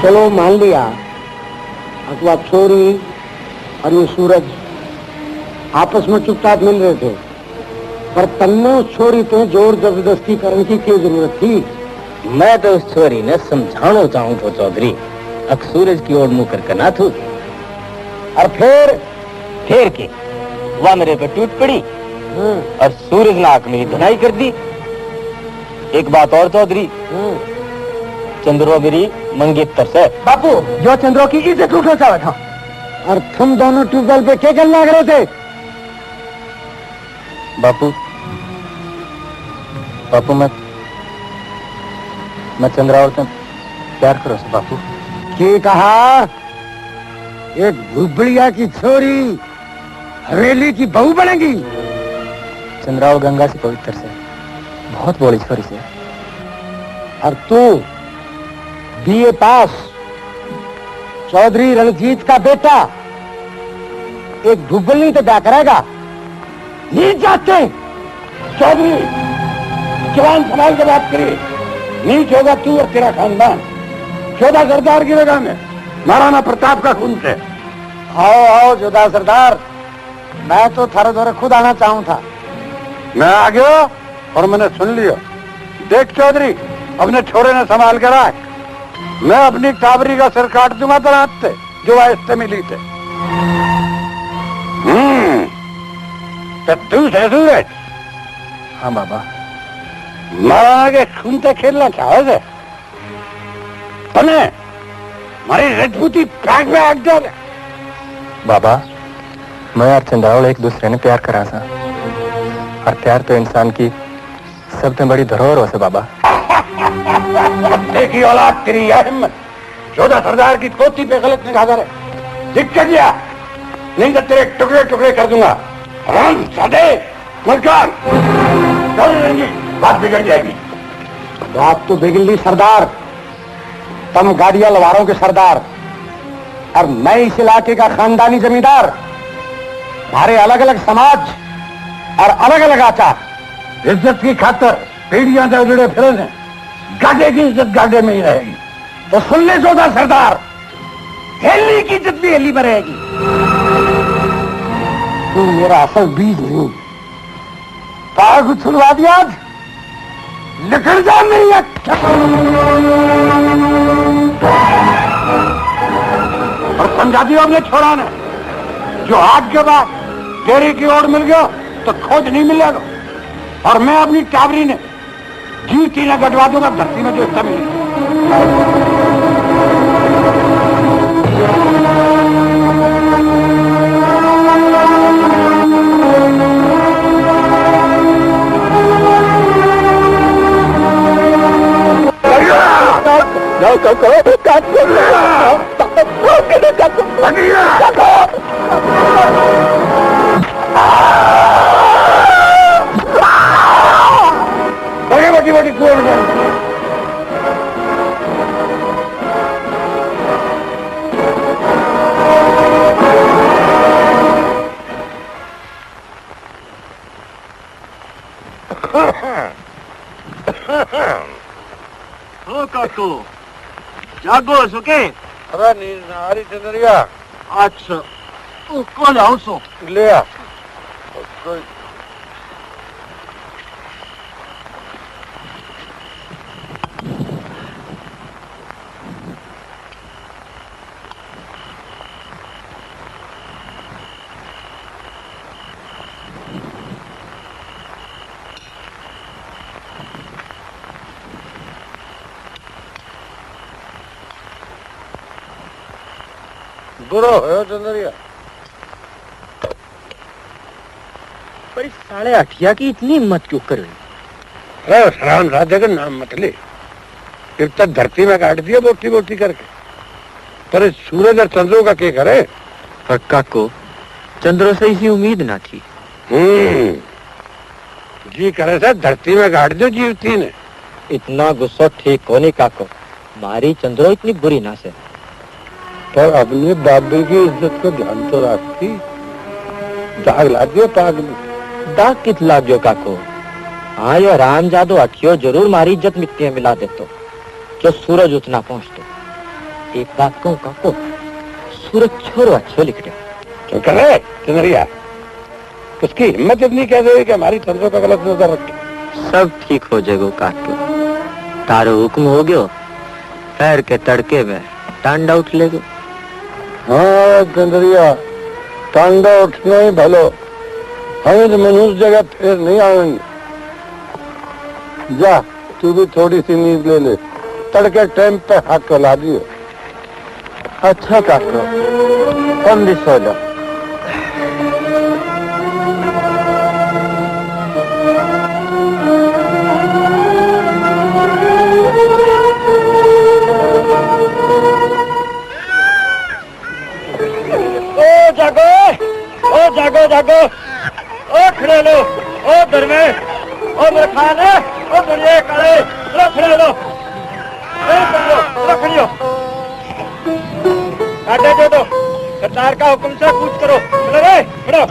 चलो मान लिया अथवा छोरी और ये सूरज आपस में चुपचाप मिल रहे थे, पर तन्ने उस छोरी पे जोर जबरदस्ती करने की क्या जरूरत थी? मैं तो उस छोरी ने समझाना चाहूं तो चौधरी अक सूरज की ओर मुंह करके ना थू। और फिर के वह मेरे पे टूट पड़ी और सूरज ने आंख मेरी धुनाई कर दी। एक बात और चौधरी, चंद्रो मेरी मंगेतर से। बापू जो चंद्रो की इज्जत उठना चाहा था और तुम दोनों ट्यूबवेल पे क्या करने लग रहे थे? बापू बापू मैं चंद्रावत से प्यार करो से बापू। के कहा? एक भुबड़िया की छोरी हवेली की बहू बनेगी? चंद्राव गंगा से पवित्र से, बहुत बड़ी छोरी से। और तू बीए पास चौधरी रणजीत का बेटा एक भुबली तो क्या करेगा? नीच जाते चौधरी, जवान संभाल के बात करिए। नीच होगा तू और तेरा खानदान। 14 सरदार गिरेगा में महाराणा प्रताप का खून से। आओ आओ जोधा सरदार, मैं तो थारे द्वारा खुद आना चाहूं था। मैं आ गया और मैंने सुन लिया। देख चौधरी, अपने छोरे ने संभाल कर आए। मैं अपनी टाबरी का सिर काट दूंगा तो रात से जो आहिस्ते मिली थे। तो तू ससुर? हाँ बाबा। महाराणा के खून से खेलना चाहे थे? हमारी रजपूती पैक में आग डाले। बाबा मैं और चंद्रावल एक दूसरे ने प्यार करा था, और प्यार तो इंसान की सबसे बड़ी धरोहर हो से बाबा। देखी औलाद तेरी यह हिम्मत, जोधा सरदार की पोती पे गलत निगाह करे। दिक्कत दिया नहीं तो तेरे टुकड़े टुकड़े कर दूंगा। राम सादे मुल्कान बात बिगड़ जाएगी। बात तो बिगड़ ली सरदार। तुम गाड़िया लवारों के सरदार और मैं इस इलाके का खानदानी जमींदार। हमारे अलग अलग समाज और अलग अलग आचार। इज्जत की खातर पीढ़ियां से जुड़े फिरे हैं। गाड़े की इज्जत गाड़े में ही रहेगी। तो सुन ले जोधा सरदार, हेली की इज्जत भी हेली में रहेगी। तू मेरा असल बीज नहीं। पाग छुड़वा दिया, निकल जा मेरी और समझा दिया अपने छोड़ा ने, जो आज के बाद तेरी की ओर मिल गया तो खोज नहीं मिलेगा। और मैं अपनी टाबरी ने जीती ने गटवा दूंगा धरती में जो हिस्सा मिलेगा। बड़ी बड़ी कुएं में काको जागो सुके। अरे नींद ना आ रही चंद्रिया। अच्छा कौन आऊं सो ले आ। बुरो हो चंद्रिया। पर इस 8:30 की इतनी हिम्मत क्यों कर रही? अरे राम राजा का नाम मत ले। जब तक धरती में काट दिया बोटी बोटी करके। पर इस सूरज और चंद्रों का क्या करे? पर काको चंद्रों से इसी उम्मीद ना थी। जी करे से धरती में काट दो जीवती ने। इतना गुस्सा ठीक होने काको, मारी चंद्रो इतनी बुरी ना से। पर अपने बाबे की इज्जत को ध्यान तो रखती। दाग ला दियो पाग में। दाग कित लाग्यो काको? हाँ यो राम जादो अठियो जरूर मारी इज्जत मिट्टी में मिला देतो जो सूरज उतना पहुंचतो। एक बात कहूँ काको, सूरज छोरो अच्छो लिख दे तो करे चंद्रिया। उसकी हिम्मत इतनी कैसे हुई कि हमारी चंद्रों का गलत नजर रखे? सब ठीक हो जाएगा काको। तारो हुक्म हो गयो, पैर के तड़के में टांडा उठ लेगो। हाँ चंद्रिया, टांडा उठना ही भलो। हमें तो मनुष्य जगह फिर नहीं आएंगे। जा तू भी थोड़ी सी नींद ले ले। तड़के टाइम पे हाथ को ला दियो। अच्छा काको, तुम भी सो जाओ। ओ खड़े लो, ओ दरमे, ओ मेरे खान है, ओ दुनिया काले, लो खड़े लो, खड़ियो, काटे दे दो, सरदार का हुक्म से पूछ करो, खड़ो,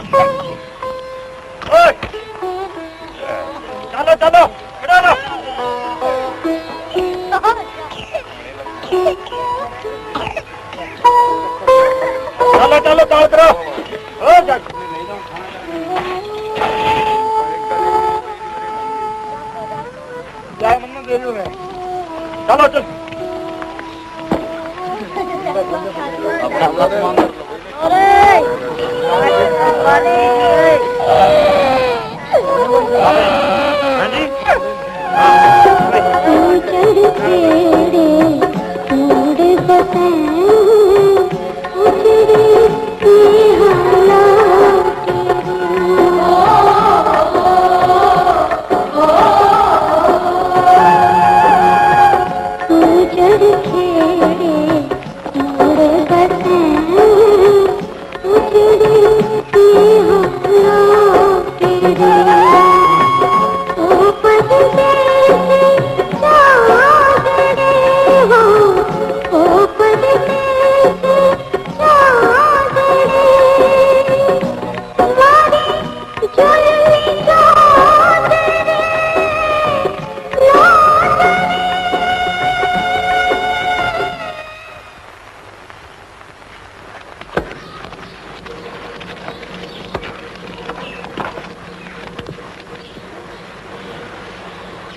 चलो चलो, खड़ो लो, चलो चलो दौड़ करो, हो जा चलो चल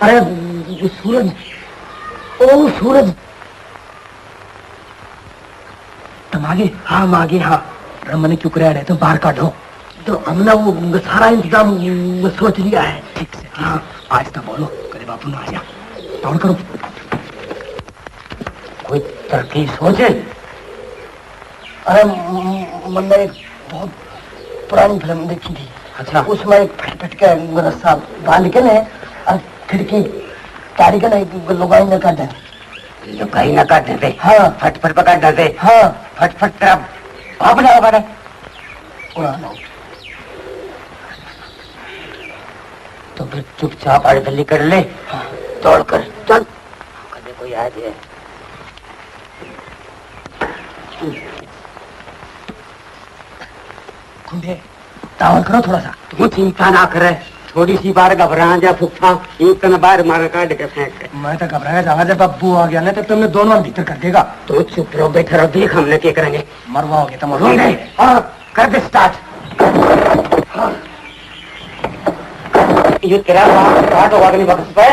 अरे सूरज, ओ सूरज, तुम आगे? हाँ हम आगे। हाँ मैंने क्यों कराया रहे तो बाहर काटो, तो हमने वो सारा इंतजाम सोच लिया है। ठीक से हाँ, आज तक बोलो करे बापू ना आ जा, दौड़ करो, कोई तरकीब सोचे। अरे मैंने एक बहुत पुरानी फिल्म देखी थी। अच्छा। उसमें एक फट के रस्सा बांध के ने खिड़की तारी का नहीं लुगाई न काटे, लुगाई न काटने दे। हाँ फट पकड़ दे। हाँ फट तेरा बाप ना बने उड़ाना, तो फिर चुपचाप अड़गली कर ले। हाँ। दौड़ कर चल, कभी कोई आ जाए। तावल करो थोड़ा सा, तू चिंता ना करे, थोड़ी सी बार घबरा जा फुफा, एक तना बाहर मार काट के फेंक। मैं तो घबराया जा, जब बब्बू आ गया ना तो तुमने दोनों भीतर कर देगा। तो चुप रहो, बैठे रहो, देख हमने क्या करेंगे। मरवाओगे तो मरवाओगे। हाँ कर दे स्टार्ट। हाँ। ये तेरा स्टार्ट होगा नहीं बक्स पे,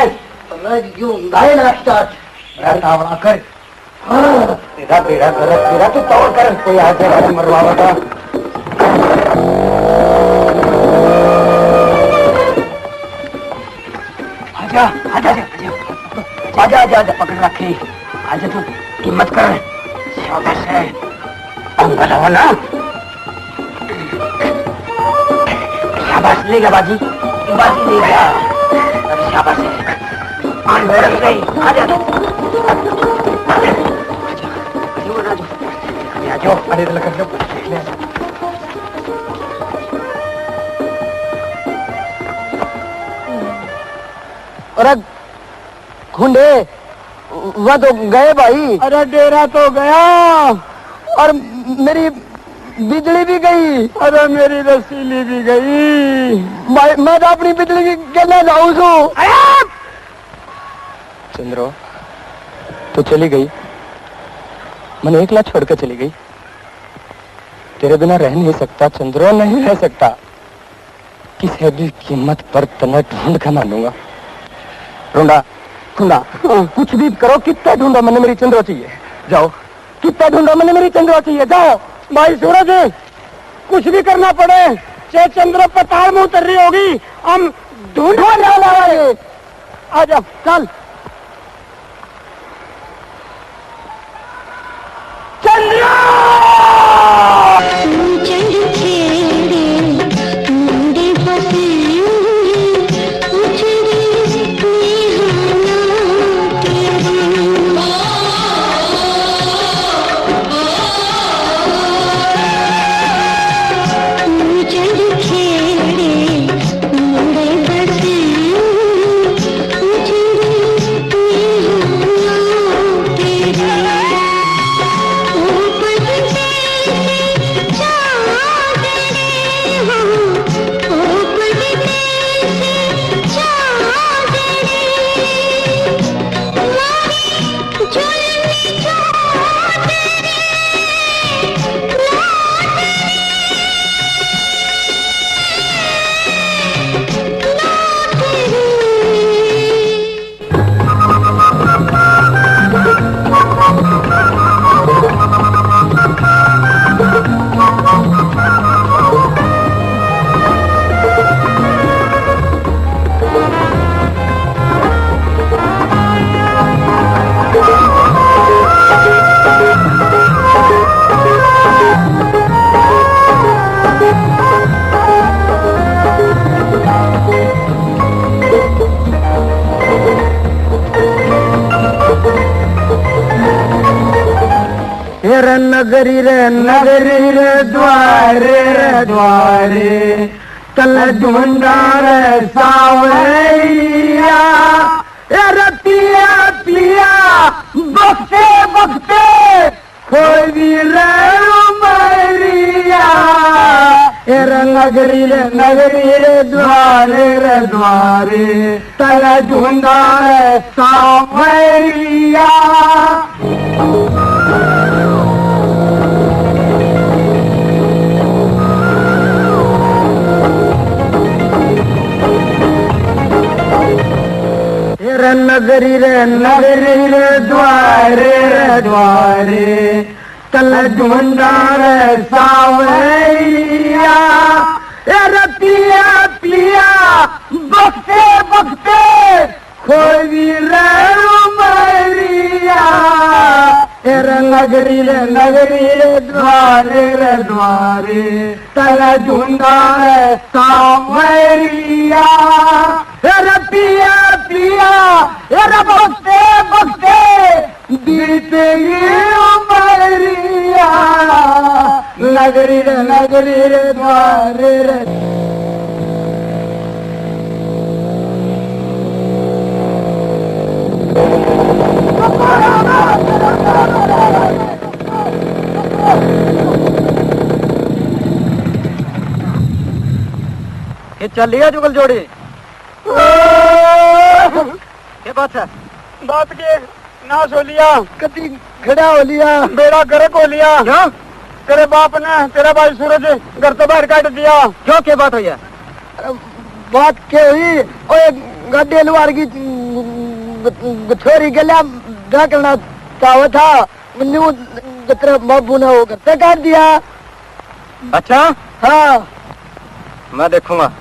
यूं गाए ना स्टार्ट। तावड़ा कर। हाँ तेरा तो तौड़ कर, कोई आ जाएगा मरवाओगा। आजा पकड़ रखे, आजा तू हिम्मत कर, शाबाश है, अंगल हो ना, शाबाश ले गया बाजी ले गया, अरे शाबाश है, आजा आजो, अरे लग अरे खुंडे वह तो गए भाई। अरे डेरा तो गया और मेरी बिजली भी गई। अरे मेरी रसीली भी गई। मैं तो अपनी बिजली के लिए जाऊँ छू। चंद्रो तो चली गई, मैंने एकला छोड़ कर चली गई। तेरे बिना रह नहीं सकता चंद्रो, नहीं रह सकता। किसी भी कीमत पर तना ढूंढ कर मानूंगा। ढूंढा कुछ भी करो, कितना ढूंढो, मैंने मेरी चंद्रो चाहिए। जाओ, कितना ढूंढो, मैंने मेरी चंद्रो चाहिए। जाओ भाई सूरज, कुछ भी करना पड़े, चाहे चंद्रो पर ताल में उतर रही होगी, हम ढूंढो जाओ। आ जाओ चल। चंद्रो रे नगरी रे द्वारे तल ढूंढा रे सावरिया रतिया पिया बखते बखते खोई रे उमरिया नगरी रे द्वारे तल ढूंढा रे सावरिया। नगरी रे द्वारे तल ढूंढा रे सावरिया रतिया पिया बखते बखते खोई रे उमरिया नगरी रे द्वारे तल ढूंढा रे सावरिया रतिया पिया बखते बखते बीते उमरिया नगरी रे द्वारे रे। ये चल लिया जुगल जोड़ी क्या बात है? बात के नाश हो लिया, कति खड़ा हो लिया, बेड़ा गर्क हो लिया। क्यों? तेरे बाप ने तेरा भाई सूरज घर से बाहर काट दिया। क्यों क्या बात हुई है? बात क्या हुई? ओए गड्ढे लुहार की छोरी गलिया ढाकना चाहता था, मैंने तेरा बाबू ने वो घर से काट दिया। अच्छा हाँ मैं देखूंगा।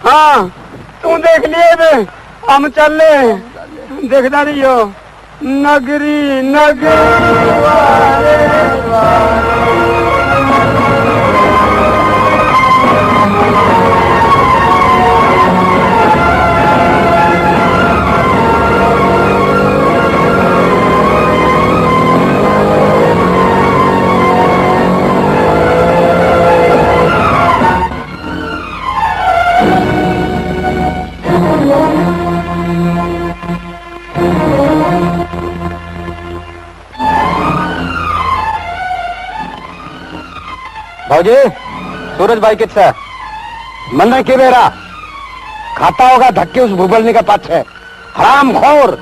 हाँ तू देख लिए हम चल ले, देखना नहीं हो। नगरी भाजी सूरज भाई कितना मन के बेरा खाता होगा धक्के उस भूबलनी का पाछ है, हराम खोर।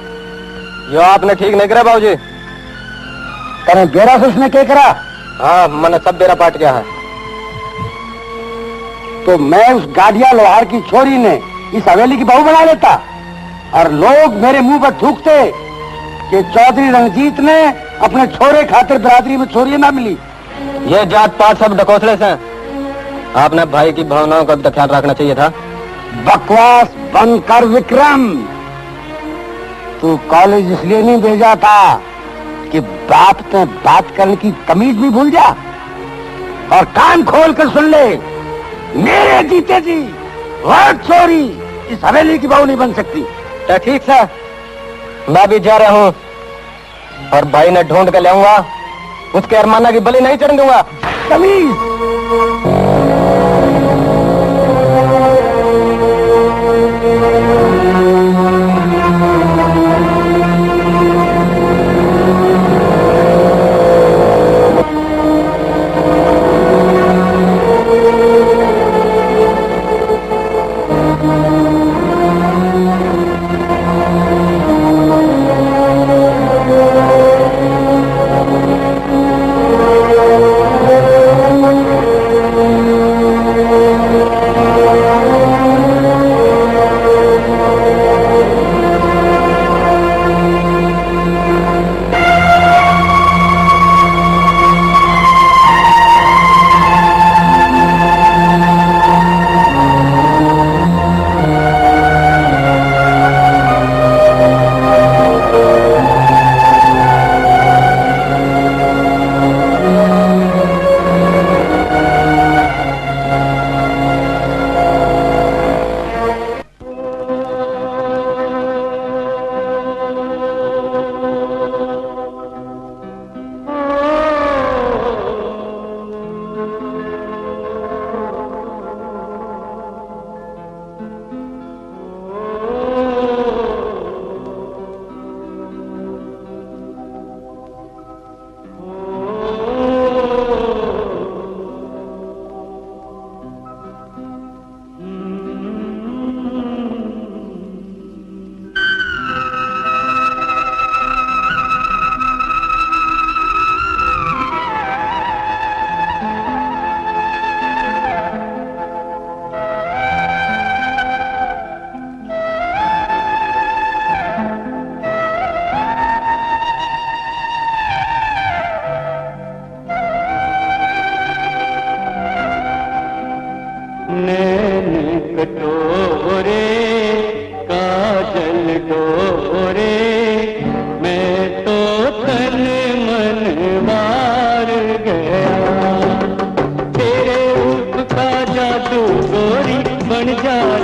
यो आपने ठीक नहीं करा बाबूजी। करे बेरा से उसने क्या करा? हाँ मैंने सब बेरा पाट गया है। तो मैं उस गाड़िया लोहार की छोरी ने इस हवेली की बहू बना लेता और लोग मेरे मुंह पर थूकते कि चौधरी रंजीत ने अपने छोरे खातिर बरादरी में छोरी ना मिली। ये जात पात सब ढकोसले से, आपने भाई की भावनाओं का भी ख्याल रखना चाहिए था। बकवास बंद कर विक्रम। तू कॉलेज इसलिए नहीं भेजा था कि बाप ने बात करने की तमीज भी भूल जा। और कान खोल कर सुन ले, मेरे जीते जी वह छोरी इस हवेली की बहू नहीं बन सकती। तो ठीक है, मैं भी जा रहा हूँ और भाई ने ढूंढ कर लाऊंगा, उसके अरमाना की बलि नहीं चढ़ दूंगा। तमीज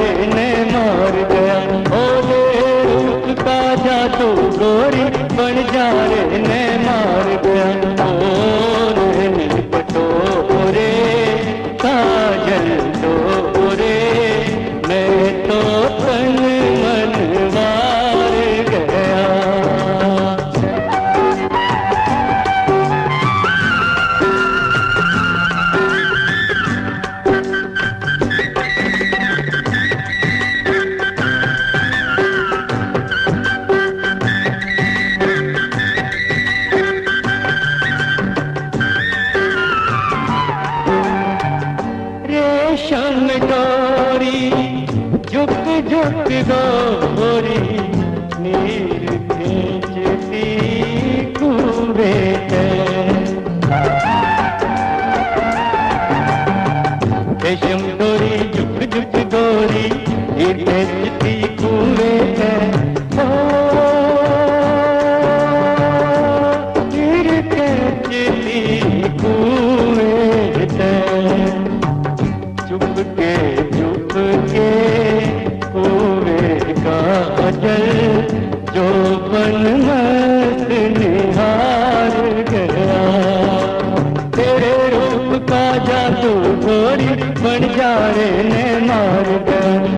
रे ने मार गया। ओले रूप का जादू गोरी बन जा रे ने मार गया। ओरे पटोरे काजल तोरे मैं तो तन मन मार गया। रेशम डोरी झुक झुक गोरी नीर खींचती कुबे रेशम डोरी झुक झुक गोरी नीर खींचती कुबे नीर खींचती कुबे चुपके कुएं का जल जो बन मत निहार गया। तेरे रूप का जादू गोरी बन जा रे ने मार गया।